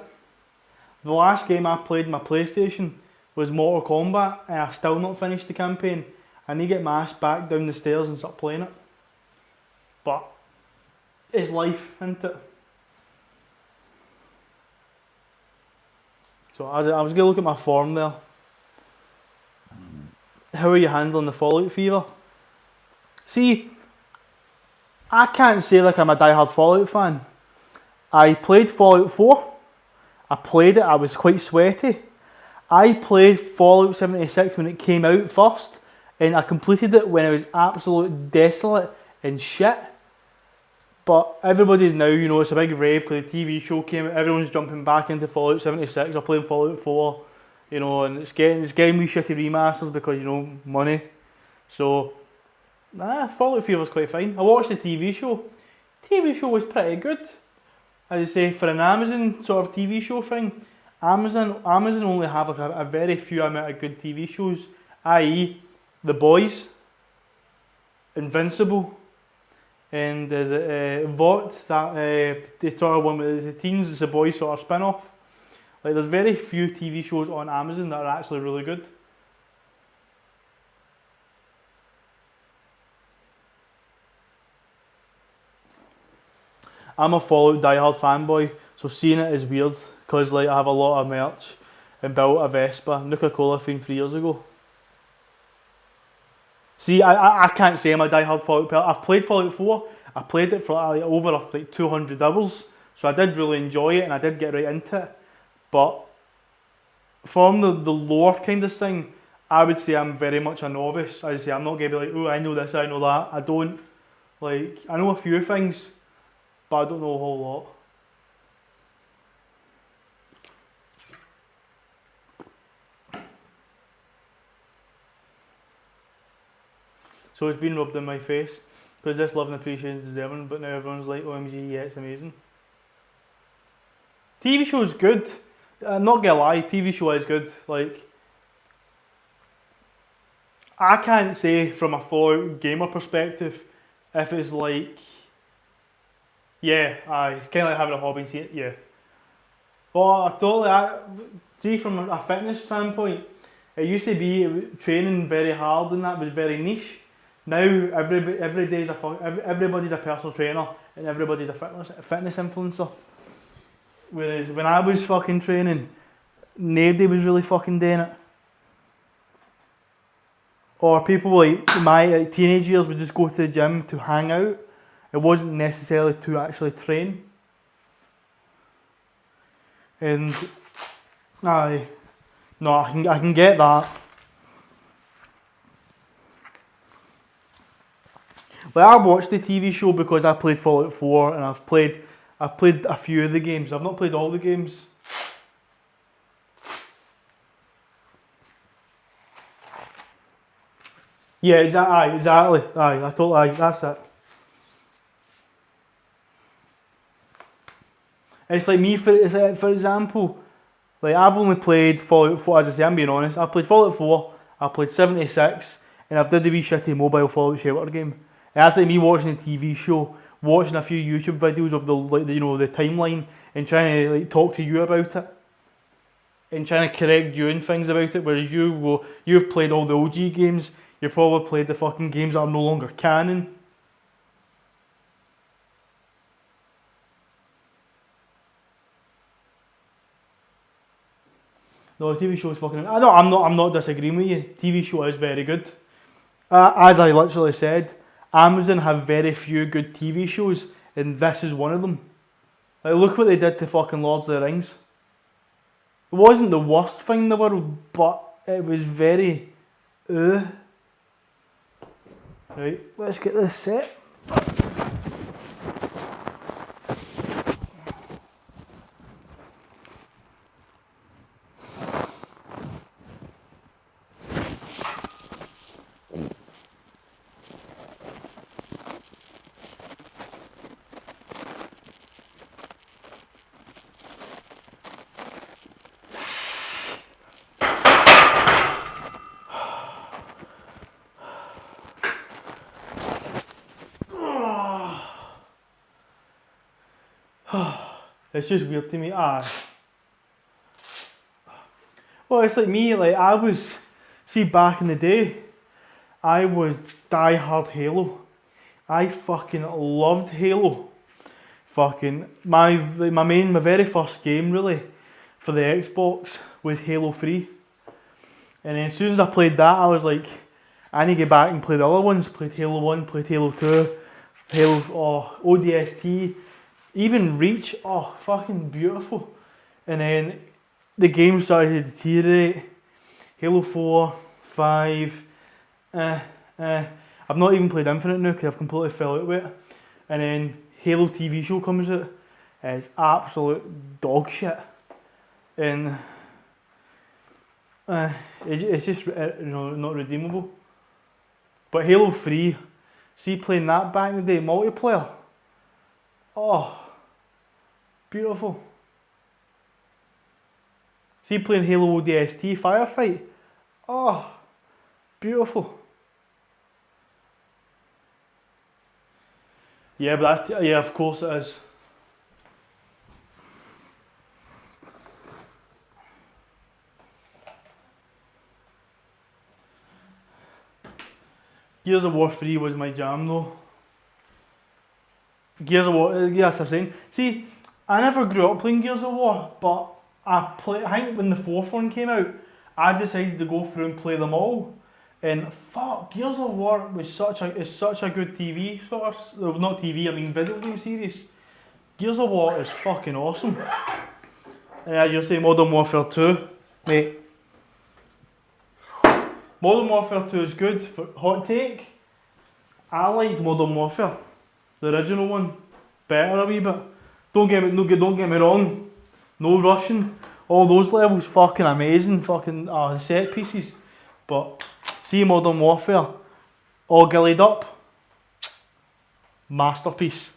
The last game I played on my PlayStation was Mortal Kombat, and I've still not finished the campaign. I need to get my ass back down the stairs and start playing it. but it's life, isn't it? So I was going to look at my form there. How are you handling the Fallout fever? See, I can't say like I'm a die-hard Fallout fan. I played Fallout 4. I played it, I was quite sweaty. I played Fallout 76 when it came out first, and I completed it when it was absolute desolate and shit. But everybody's now, you know, it's a big rave because the TV show came out, everyone's jumping back into Fallout 76 or playing Fallout 4, you know, and it's getting wee shitty remasters because, you know, money. So, Fallout fever was quite fine. I watched the TV show. TV show was pretty good. As I say, for an Amazon sort of TV show thing, Amazon only have like a very few amount of good TV shows, i.e. The Boys, Invincible, and there's VOT, that the sort of one with the teens, it's a Boys sort of spin-off. Like there's very few TV shows on Amazon that are actually really good. I'm a Fallout diehard fanboy, so seeing it is weird because like I have a lot of merch and built a Vespa, Nuka-Cola thing 3 years ago. See, I can't say I'm a diehard Fallout player. I've played Fallout 4. I played it for like, over like 200 hours, so I did really enjoy it and I did get right into it. But from the lore kind of thing, I would say I'm very much a novice. I say I'm not going to be like, oh, I know this, I know that. I don't. Like, I know a few things, but I don't know a whole lot. So it's been rubbed in my face, because this love and appreciation is deserving, but now everyone's like, OMG, yeah, it's amazing. TV show's good. I'm not gonna lie, TV show is good. Like, I can't say from a Fallout gamer perspective if it's like, yeah, it's kind of like having a hobby and see it, yeah. But see from a fitness standpoint, it used to be training very hard and that was very niche. Now everybody's a personal trainer and everybody's a fitness influencer. Whereas when I was fucking training, nobody was really fucking doing it. Or people like my teenage years would just go to the gym to hang out. It wasn't necessarily to actually train. And I can get that. Like I watched the TV show because I played Fallout 4 and I've played a few of the games. I've not played all the games. Yeah, exactly. That's it. It's like me, for example, like I've only played Fallout 4, as I say, I'm being honest, I've played Fallout 4, I've played 76, and I've did the wee shitty mobile Fallout Shelter game. And that's like me watching a TV show, watching a few YouTube videos of the timeline, and trying to like talk to you about it. And trying to correct you and things about it, whereas you've played all the OG games, you've probably played the fucking games that are no longer canon. No, the TV show is fucking. I'm not disagreeing with you. TV show is very good. As I literally said, Amazon have very few good TV shows, and this is one of them. Like, look what they did to fucking Lord of the Rings. It wasn't the worst thing in the world, but it was very. Right, let's get this set. It's just weird to me. Well, it's like me, like see back in the day, I was die hard Halo. I fucking loved Halo. Fucking my very first game really for the Xbox was Halo 3. And then as soon as I played that, I was like, I need to get back and play the other ones. Played Halo 1, played Halo 2, ODST, even Reach. Oh, fucking beautiful. And then the game started to deteriorate. Halo 4, 5, I've not even played Infinite now because I've completely fell out with it. And then Halo TV show comes out. It's absolute dog shit. And it's just not redeemable. But Halo 3, see playing that back in the day, multiplayer. Oh, beautiful. See playing Halo ODST Firefight. Oh, beautiful. Yeah, but yeah, of course it is. Gears of War 3 was my jam though. Gears of War, yes, I'm saying. See, I never grew up playing Gears of War, but I think when the fourth one came out, I decided to go through and play them all. And fuck, Gears of War was such a good TV sort of, well, not TV, I mean video game series. Gears of War is fucking awesome. And as you say, Modern Warfare 2, mate. Modern Warfare 2 is good. For hot take, I liked Modern Warfare, the original one, better a wee bit. Don't get me wrong, no Russian. All those levels fucking amazing, fucking set pieces. But see Modern Warfare, all gillied up, masterpiece.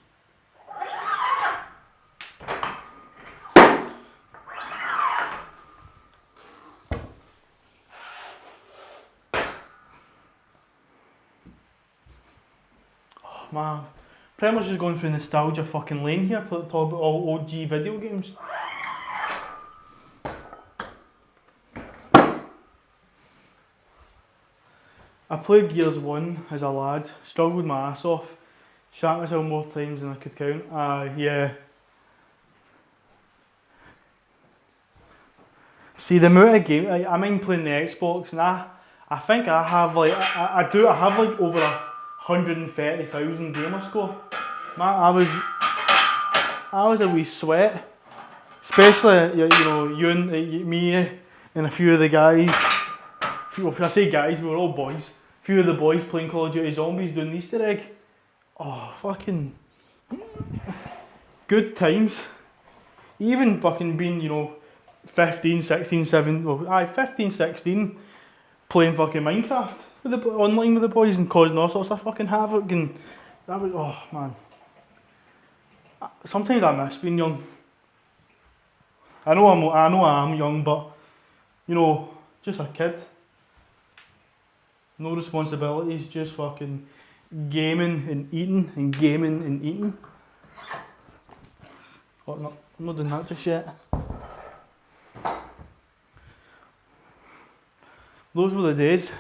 Oh man, pretty much just going through nostalgia fucking lane here, talk about all OG video games. I played Gears 1 as a lad, struggled my ass off, shot myself more times than I could count. Yeah. See the amount of game, I mind playing the Xbox and I think I have like, I have like over 130,000 gamer score. Man, I was a wee sweat. Especially, you know, you and me and a few of the guys. If I say guys, we were all boys. A few of the boys playing Call of Duty Zombies doing the Easter egg. Oh, fucking good times. Even fucking being, you know, 15, 16, 17, well, 15, 16, playing fucking Minecraft with online with the boys and causing all sorts of fucking havoc, and that was, oh man. Sometimes I miss being young. I know I am young, but you know, just a kid. No responsibilities, just fucking gaming and eating and gaming and eating. Oh no, I'm not doing that just yet. Those were the days.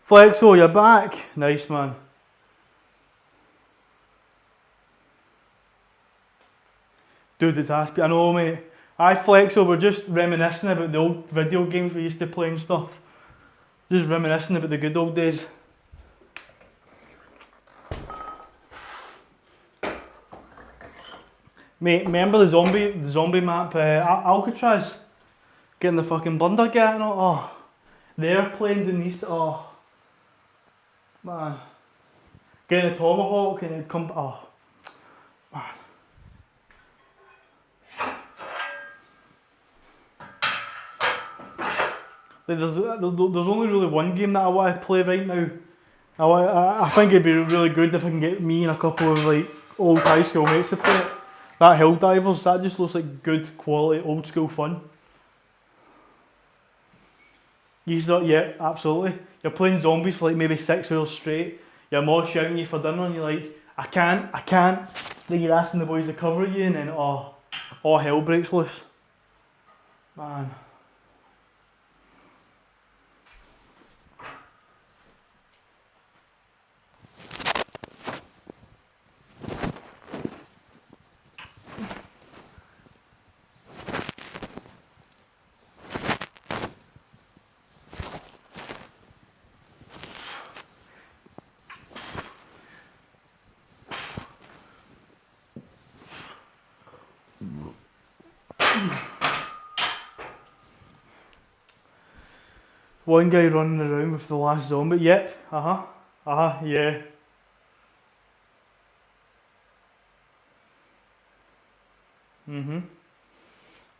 Flexo, you're back. Nice, man. Dude, it's ass. I know, mate. Flexo, we're just reminiscing about the old video games we used to play and stuff. Just reminiscing about the good old days. Mate, remember the zombie map, Alcatraz? Getting the fucking Blundergat and all. Oh, the airplane doing these. Oh, man. Getting a tomahawk and it'd come. Oh, man. Like there's only really one game that I want to play right now. I think it'd be really good if I can get me and a couple of like old high school mates to play it. That Helldivers, that just looks like good quality old school fun. You're not yet, absolutely. You're playing zombies for like maybe 6 hours straight. Your mom's shouting you for dinner and you're like, I can't. Then you're asking the boys to cover you and then all hell breaks loose. Man. One guy running around with the last zombie. Yep. Yeah.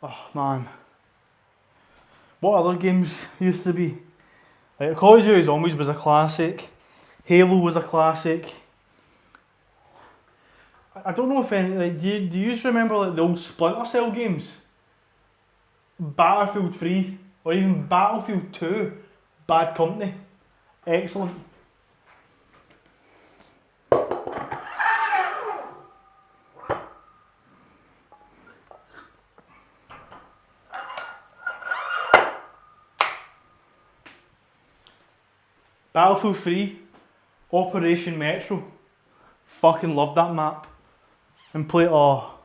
Oh man. What other games used to be? Like Call of Duty Zombies was a classic. Halo was a classic. I don't know if any like do you just remember like the old Splinter Cell games? Battlefield 3 or even Battlefield 2. Bad Company. Excellent. Battlefield 3, Operation Metro. Fucking love that map. And play oh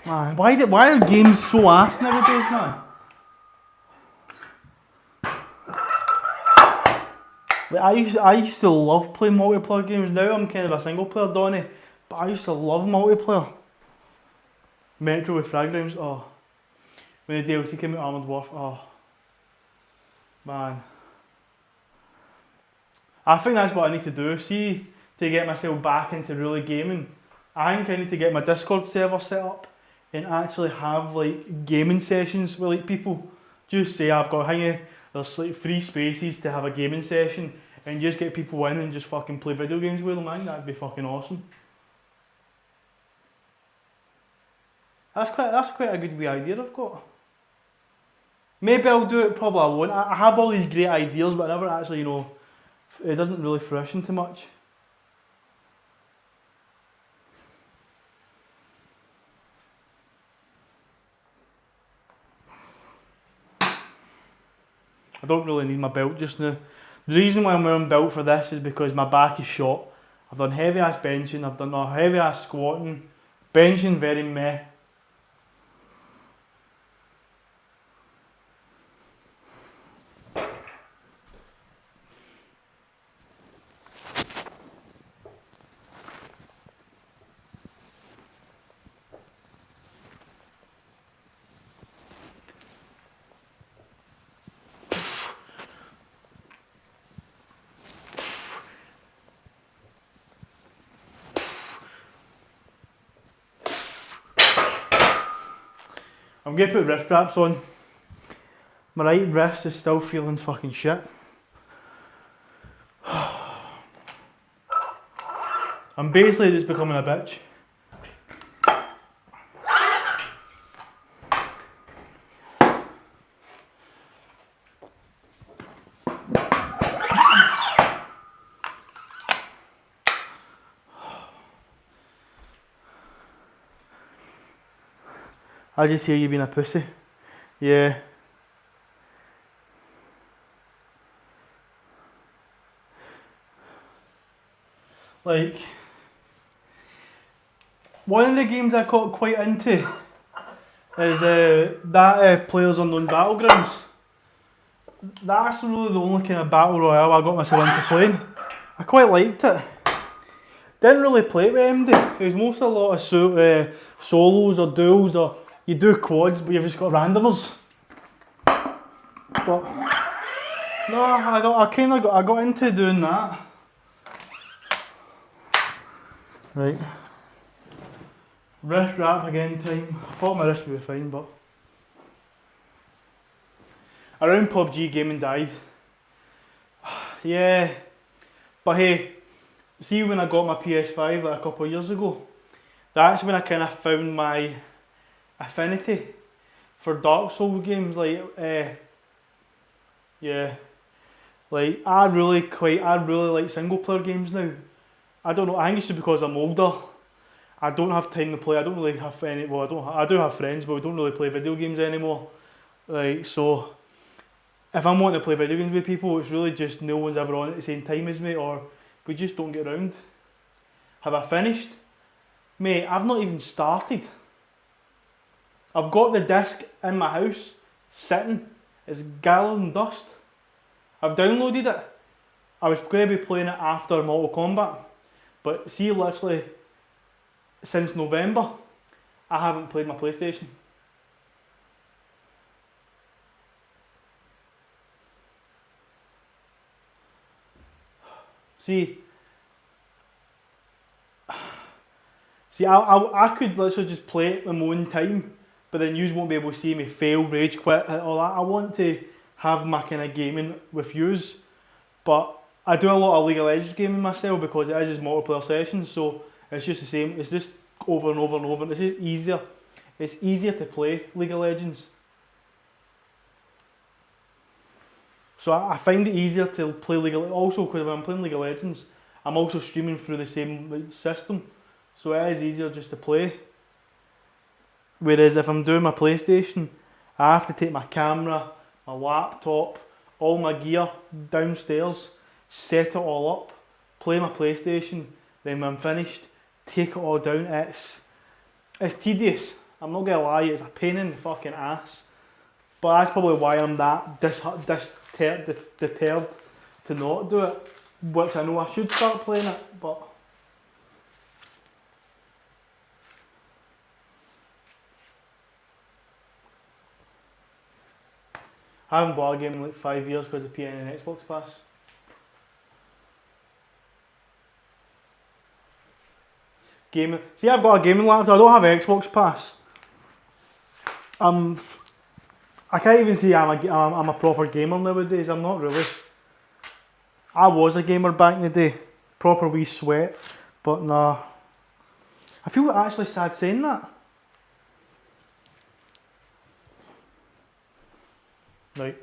man, why are games so ass nowadays, man? Like I used to love playing multiplayer games. Now I'm kind of a single player Donny, but I used to love multiplayer. Metro with Frag Rounds, oh. When the DLC came out, Armored Warfare, oh. Man. I think that's what I need to do. See, to get myself back into really gaming, I think I need to get my Discord server set up and actually have like gaming sessions with like people. Just say I've got there's like free spaces to have a gaming session and just get people in and just fucking play video games with them, man. That'd be fucking awesome. That's quite a good wee idea I've got. Maybe I'll do it, probably I won't. I have all these great ideas, but I never actually, it doesn't really fruition too much. I don't really need my belt just now. The reason why I'm wearing belt for this is because my back is shot. I've done heavy ass benching, I've done heavy ass squatting, benching very meh. I'm going to put wrist straps on. My right wrist is still feeling fucking shit. I'm basically just becoming a bitch. I just hear you being a pussy. Yeah. Like, one of the games I got quite into is that Players Unknown Battlegrounds. That's really the only kind of battle royale I got myself into playing. I quite liked it. Didn't really play it with MD. It was mostly a lot of solos or duels, or you do quads but you've just got randomers. But no, I got into doing that. Right. Wrist wrap again time. I thought my wrist would be fine, but around PUBG gaming died. Yeah. But hey, see when I got my PS5 like a couple of years ago, that's when I kind of found my affinity for Dark Souls games. Like, yeah, like I really like single player games now. I don't know. I think it's just because I'm older. I don't have time to play. I don't really have any. Well, I do have friends, but we don't really play video games anymore. Like, so if I'm wanting to play video games with people, it's really just no one's ever on at the same time as me, or we just don't get around. Have I finished? Mate, I've not even started. I've got the disc in my house, sitting. It's gathering dust. I've downloaded it. I was going to be playing it after Mortal Kombat, but see, literally, since November, I haven't played my PlayStation. See, I could literally just play it in my own time, but then you won't be able to see me fail, rage quit, all that. I want to have my kind of gaming with yous, but I do a lot of League of Legends gaming myself because it is just multiplayer sessions, so it's just the same. It's just over and over and over. It's just easier. It's easier to play League of Legends. So I find it easier to play League of Legends. Also, because when I'm playing League of Legends, I'm also streaming through the same system. So it is easier just to play. Whereas if I'm doing my PlayStation, I have to take my camera, my laptop, all my gear downstairs, set it all up, play my PlayStation, then when I'm finished, take it all down. It's tedious. I'm not gonna lie, it's a pain in the fucking ass. But that's probably why I'm that deterred to not do it. Which I know I should start playing it, but I haven't bought a game in like 5 years because of PN and Xbox Pass. Gaming. See, I've got a gaming laptop. I don't have an Xbox Pass. I can't even say I'm a proper gamer nowadays. I'm not really. I was a gamer back in the day, proper wee sweat, but nah. I feel actually sad saying that. Right.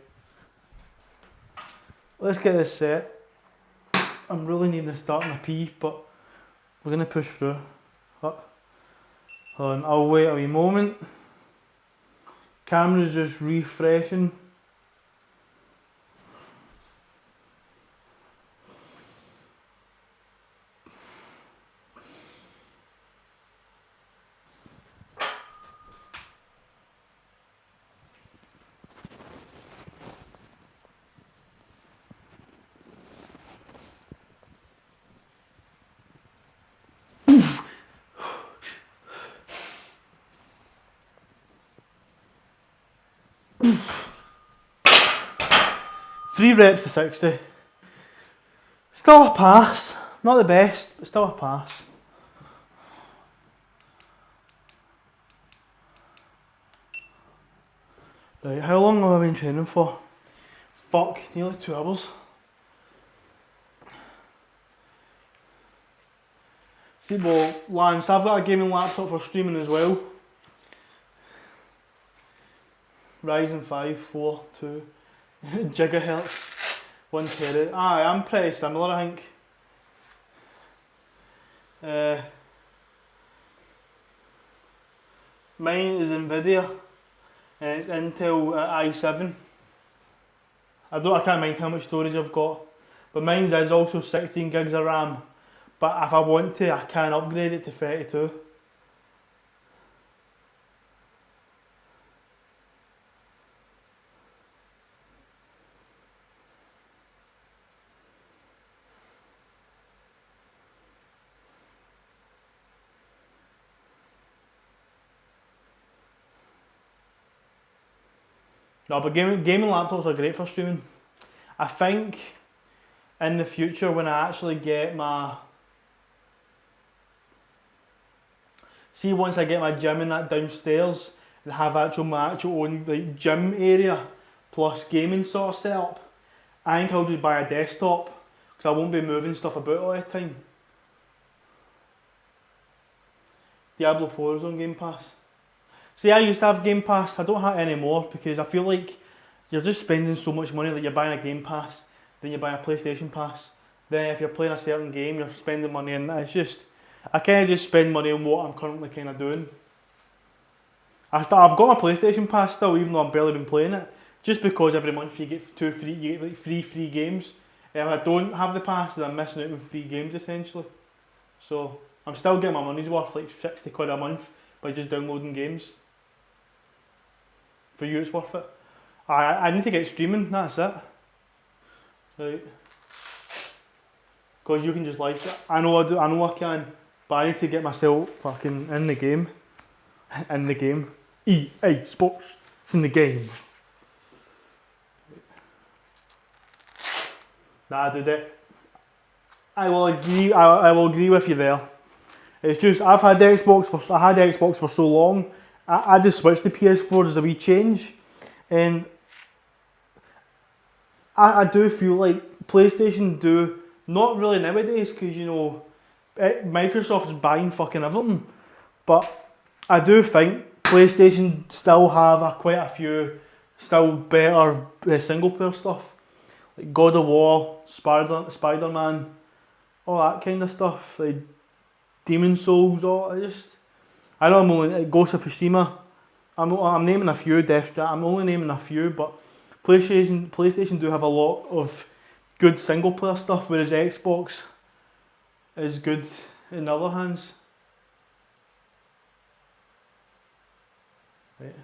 Let's get this set. I'm really needing to start in a pee, but we're gonna push through. Hold on, I'll wait a wee moment. Camera's just refreshing. Three reps to 60. Still a pass. Not the best, but still a pass. Right, how long have I been training for? Fuck, nearly 2 hours. See, well, Lance, I've got a gaming laptop for streaming as well. Ryzen 5 4 2 gigahertz 1 tera. I'm pretty similar, I think. Mine is Nvidia and it's Intel i7. I can't mind how much storage I've got, but mine is also 16 gigs of RAM. But if I want to, I can upgrade it to 32. No, but gaming laptops are great for streaming. I think in the future when I actually get my... See, once I get my gym and that downstairs and have my actual own like gym area plus gaming sort of setup, I think I'll just buy a desktop because I won't be moving stuff about all the time. Diablo 4 is on Game Pass. See, I used to have Game Pass, I don't have it anymore because I feel like you're just spending so much money that you're buying a Game Pass, then you're buying a PlayStation Pass, then if you're playing a certain game you're spending money and it's just, I kind of just spend money on what I'm currently kind of doing. I've got my PlayStation Pass still even though I've barely been playing it, just because every month you get like free games. If I don't have the pass then I'm missing out on free games essentially. So I'm still getting my money's worth, like 60 quid a month by just downloading games. For you it's worth it. I need to get streaming, that's it. Right. Because you can just like it. I know I can, but I need to get myself fucking in the game. In the game. EA Sports. It's in the game. Nah, dude, I will agree. I will agree with you there. It's just I had Xbox for so long. I just switched to PS4 as a wee change, and I do feel like PlayStation do not really nowadays because you know Microsoft is buying fucking everything, but I do think PlayStation still have quite a few still better single player stuff like God of War, Spider Man, all that kind of stuff. Like Demon Souls, I know I'm only like Ghost of Tsushima. I'm naming a few. I'm only naming a few, but PlayStation do have a lot of good single player stuff, whereas Xbox is good in other hands. Right.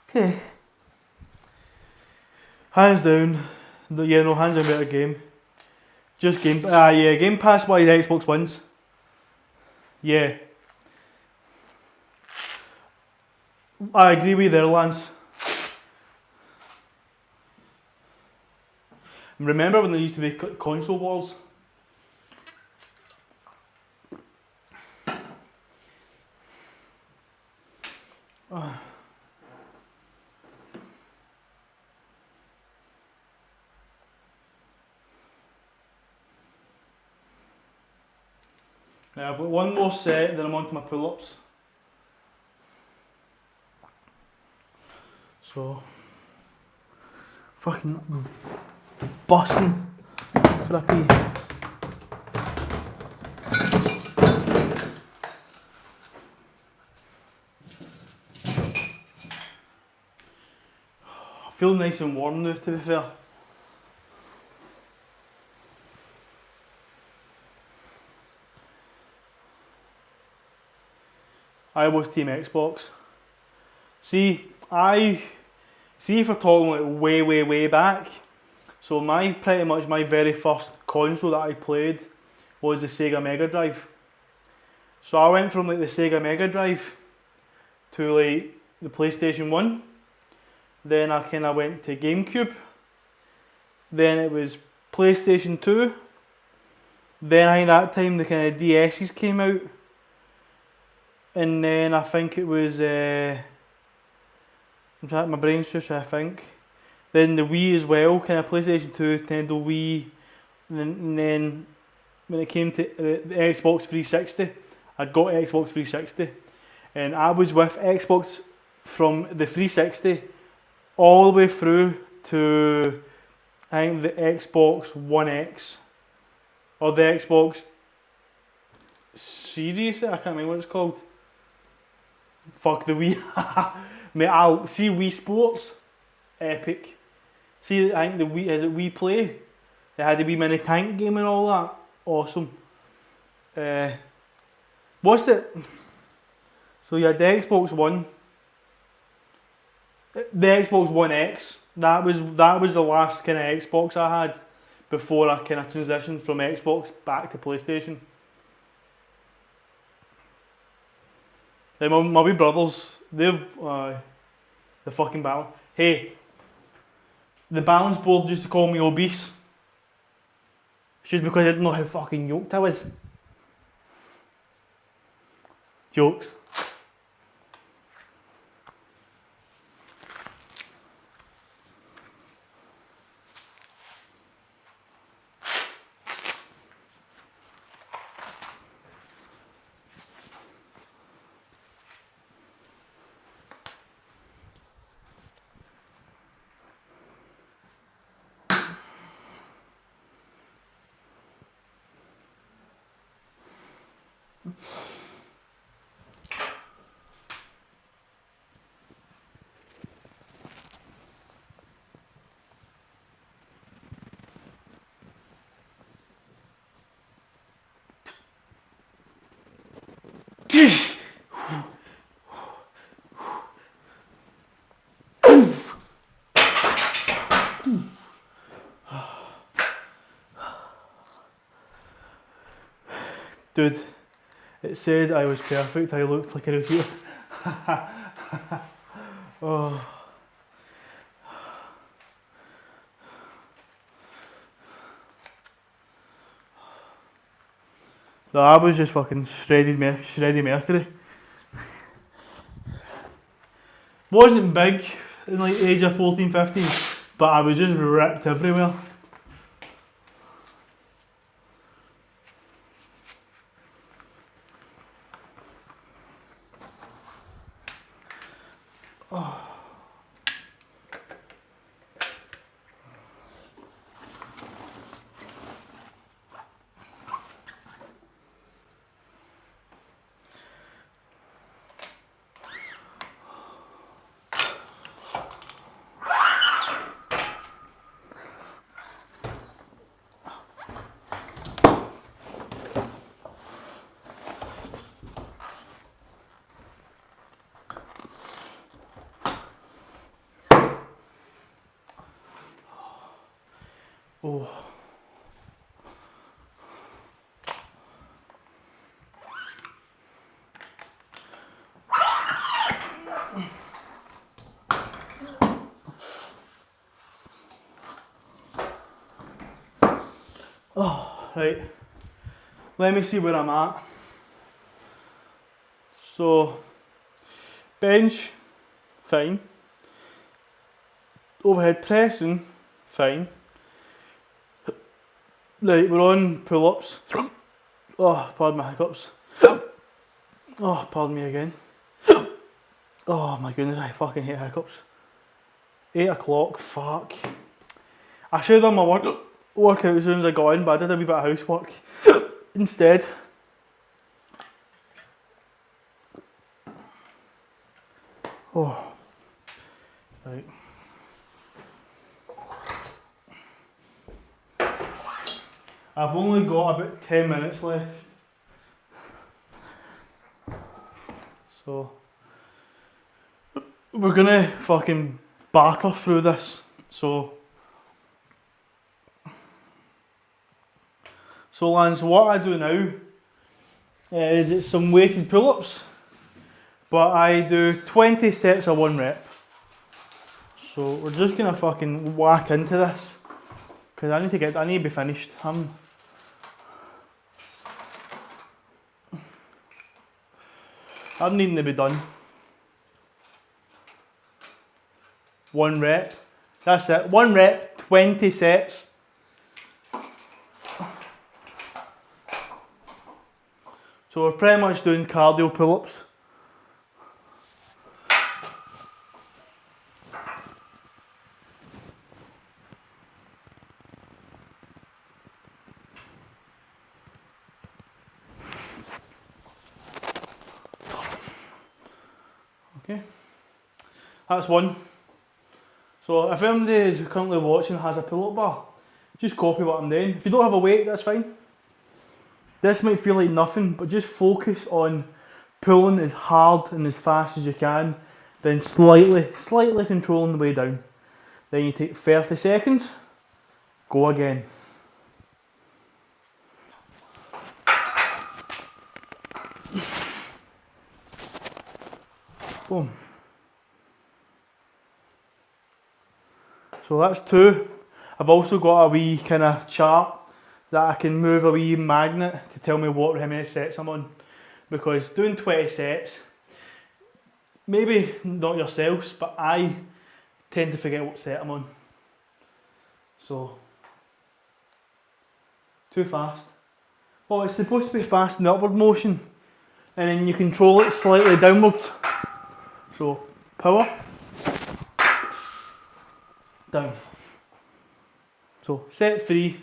Okay. Hands down, hands down better game. Just Game Pass wise Xbox wins. Yeah. I agree with you there, Lance. Remember when there used to be console wars? Now I've got one more set, then I'm on to my pull-ups. So, fucking busting for a pee. I feel nice and warm now, to be fair. I was Team Xbox. See if we're talking like way back, so pretty much my very first console that I played was the Sega Mega Drive. So I went from like the Sega Mega Drive to like the PlayStation 1, then I kind of went to GameCube, then it was PlayStation 2, then I think that time the kind of DS's came out, and then I think it was I'm trying, my brain's just trying to think. Then the Wii as well, kind of PlayStation 2, Nintendo Wii, and then when it came to the Xbox 360, I'd got Xbox 360, and I was with Xbox from the 360 all the way through to I think the Xbox One X or the Xbox Series. I can't remember what it's called. Fuck the Wii. Mate, I'll see Wii Sports, epic. See, I think the Wii, is it Wii Play? It had the Wii Mini Tank game and all that. Awesome. What's it? So you had the Xbox One, the Xbox One X. That was the last kind of Xbox I had before I kind of transitioned from Xbox back to PlayStation. Like my wee brothers, they've the fucking balance. Hey, the balance board used to call me obese. It's just because I didn't know how fucking yoked I was. Jokes. Dude, it said I was perfect, I looked like a idiot. Oh. No, I was just fucking shredded mercury. Wasn't big in like the age of 14, 15, but I was just ripped everywhere. Oh. Oh, right. Let me see where I'm at. So, bench, fine. Overhead pressing, fine. Right, we're on pull-ups. Oh, pardon my hiccups. Oh, pardon me again. Oh my goodness, I fucking hate hiccups. 8 o'clock, fuck. I should have done my workout as soon as I got in, but I did a wee bit of housework instead. Oh, right. I've only got about 10 minutes left. So, we're gonna fucking batter through this. So Lance, what I do now is it's some weighted pull-ups, but I do 20 sets of 1 rep. So we're just gonna fucking whack into this, because I need to be finished. I'm needing to be done. 1 rep. That's it. 1 rep, 20 sets. So we're pretty much doing cardio pull-ups. Okay, that's 1. So if anybody who's currently watching has a pull-up bar, just copy what I'm doing. If you don't have a weight, that's fine. This might feel like nothing, but just focus on pulling as hard and as fast as you can, then slightly controlling the way down. Then you take 30 seconds, go again. Boom. So that's 2. I've also got a wee kind of chart that I can move a wee magnet to tell me how many sets I'm on. Because doing 20 sets, maybe not yourselves, but I tend to forget what set I'm on. So, too fast. Well, it's supposed to be fast in the upward motion, and then you control it slightly downwards. So, power, down. So, set 3.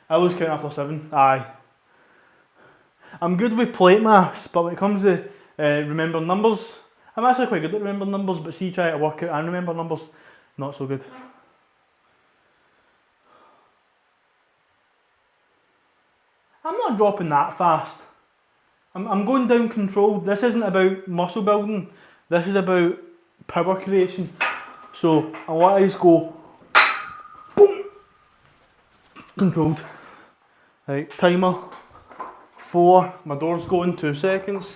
I lose count after 7. Aye. I'm good with plate maths, but when it comes to remembering numbers, I'm actually quite good at remembering numbers, but see, try to work out and remember numbers, not so good. I'm not dropping that fast. I'm going down controlled. This isn't about muscle building. This is about power creation. So I want to go boom, controlled. Right, timer 4. My door's going 2 seconds.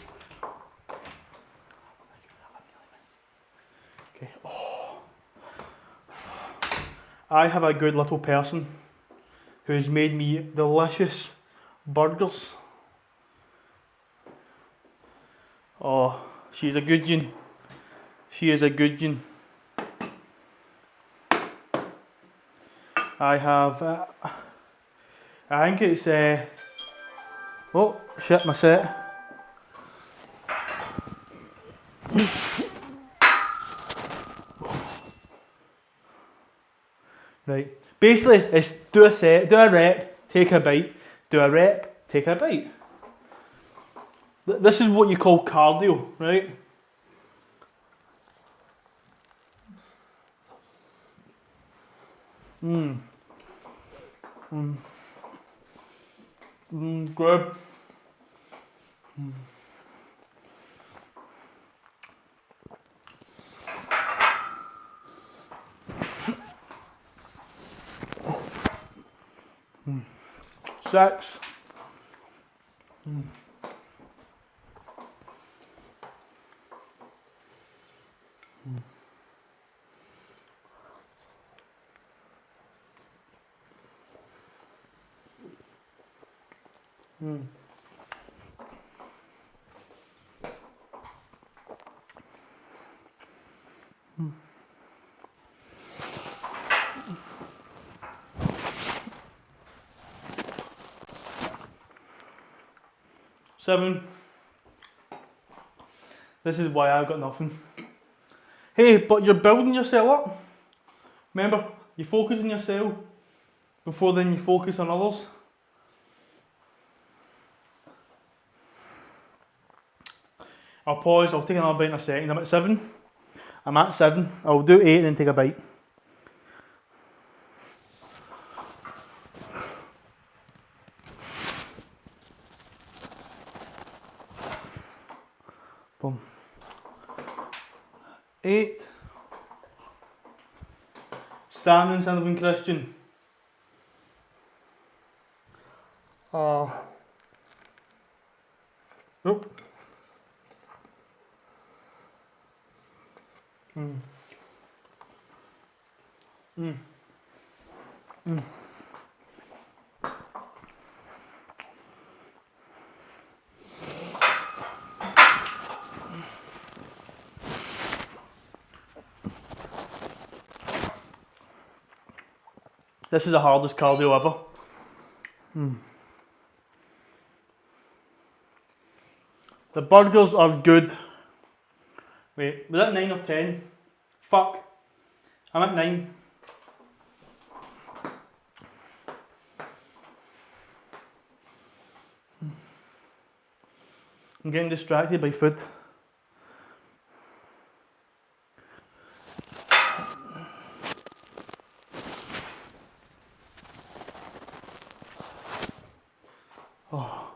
Okay. Oh. I have a good little person who's made me delicious burgers. Oh, she's a good one. She is a good one. I have, I think it's, oh shit, my set. Right, basically it's do a set, do a rep, take a bite, do a rep, take a bite. This is what you call cardio, right? Good. Six. Seven. This is why I've got nothing. Hey, but you're building yourself up. Remember, you focus on yourself before then you focus on others. I'll pause, I'll take another bite in a second. I'm at 7. I'm at 7. I'll do 8 and then take a bite. Boom. 8. Standing instead of Christian. Nope. This is the hardest cardio ever. The burgers are good. Wait, was that 9 or 10? Fuck. I'm at 9. I'm getting distracted by food. Oh.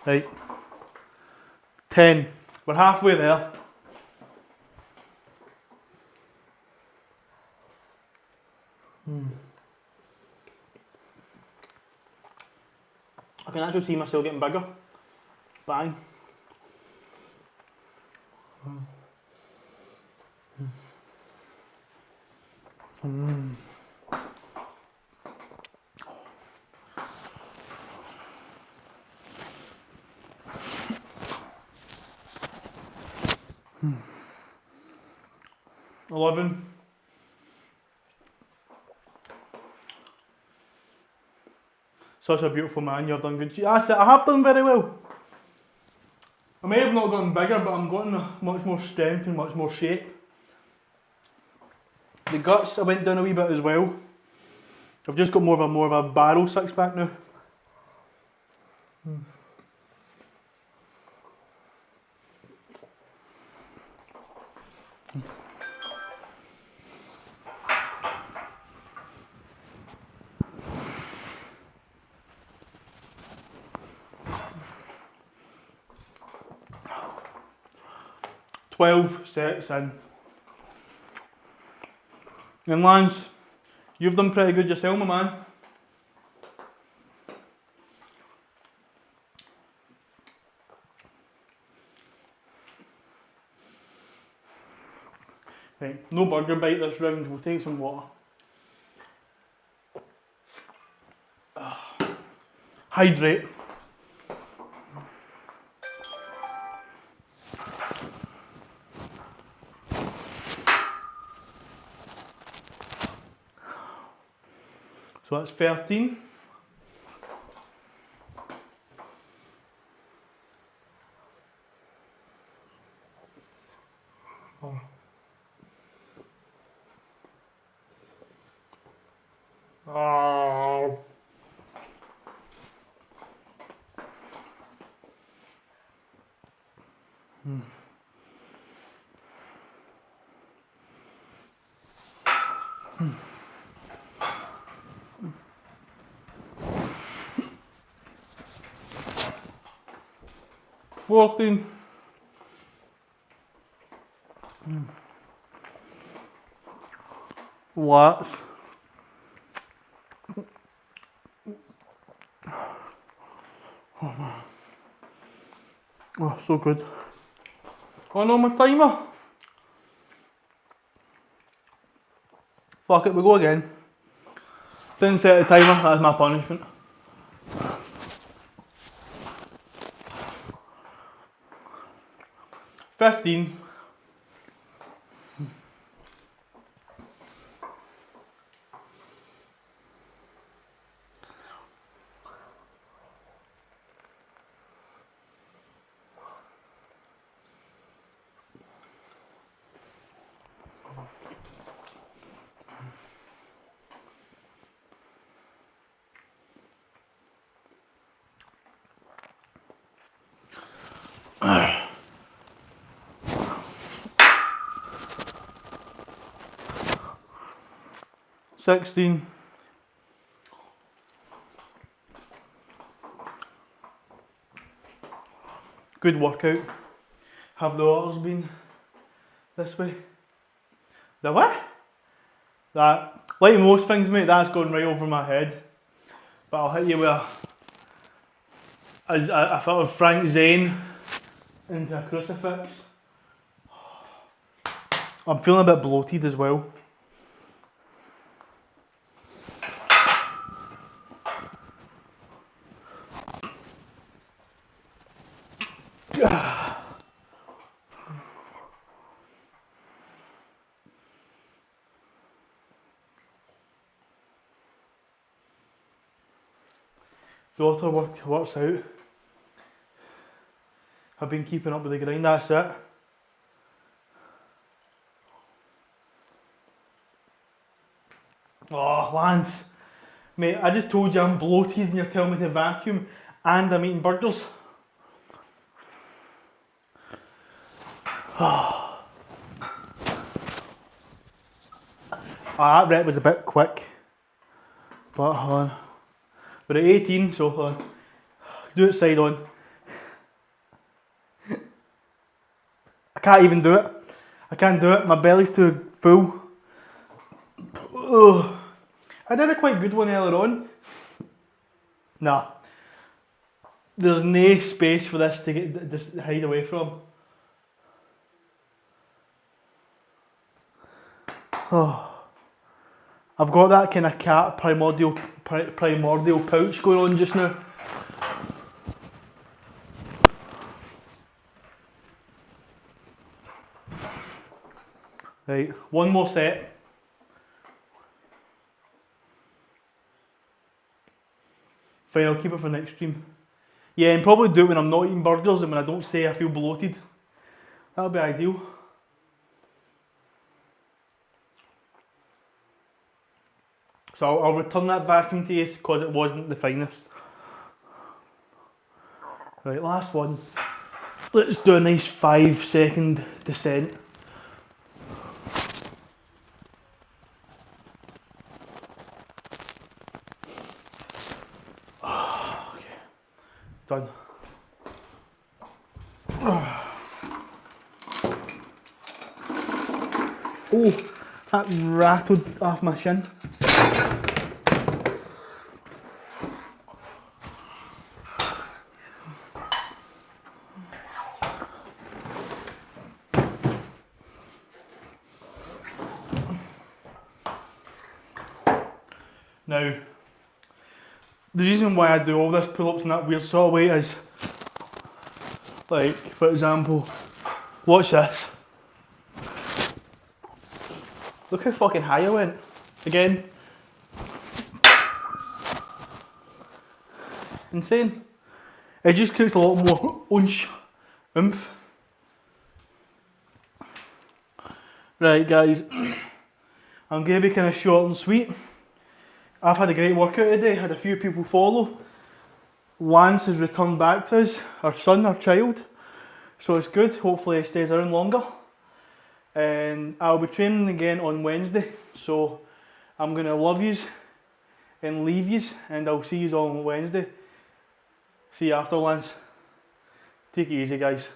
Right. 10. We're halfway there. I can actually see myself getting bigger. Bang. Mm. 11. Such a beautiful man, you've done good. That's it, I have done very well. I may have not gotten bigger, but I'm getting much more strength and much more shape. The guts, I went down a wee bit as well. I've just got more of a barrel six pack now. 12 sets in. And Lance, you've done pretty good yourself, my man. Right, no burger bite this round, we'll take some water. Hydrate. So that's 13. Oh. Oh. Hmm. 14. Lots. Oh, so good. Oh no, my timer. Fuck it, we go again. Didn't set a timer, that's my punishment. $15. $16. Good workout. Have the others been this way? The what? That, like most things mate, that's gone right over my head. But I'll hit you with a sort of Frank Zane into a crucifix. I'm feeling a bit bloated as well. Daughter works out. I've been keeping up with the grind, that's it. Oh, Lance. Mate, I just told you I'm bloated and you're telling me to vacuum and I'm eating burgers. Oh, that rep was a bit quick. But we're at 18, so do it side on. I can't even do it. I can't do it. My belly's too full. Ugh. I did a quite good one earlier on. Nah. There's no space for this to get this hide away from. Oh. I've got that kind of cat primordial pouch going on just now. Right, one more set. Fine, I'll keep it for next stream. Yeah, and probably do it when I'm not eating burgers and when I don't say I feel bloated. That'll be ideal. So I'll return that vacuum to you because it wasn't the finest. Right, last one. Let's do a nice 5-second descent. Okay, done. Oh, that rattled off my shin. Now, the reason why I do all this pull-ups in that weird sort of way is, like, for example, watch this. Look how fucking high I went. Again. Insane. It just creates a lot more oomph. Right guys, I'm going to be kind of short and sweet. I've had a great workout today, had a few people follow. Lance has returned back to us, our son, our child. So it's good, hopefully he stays around longer. And I'll be training again on Wednesday. So I'm going to love yous and leave yous, and I'll see yous on Wednesday. See you after, Lance. Take it easy guys.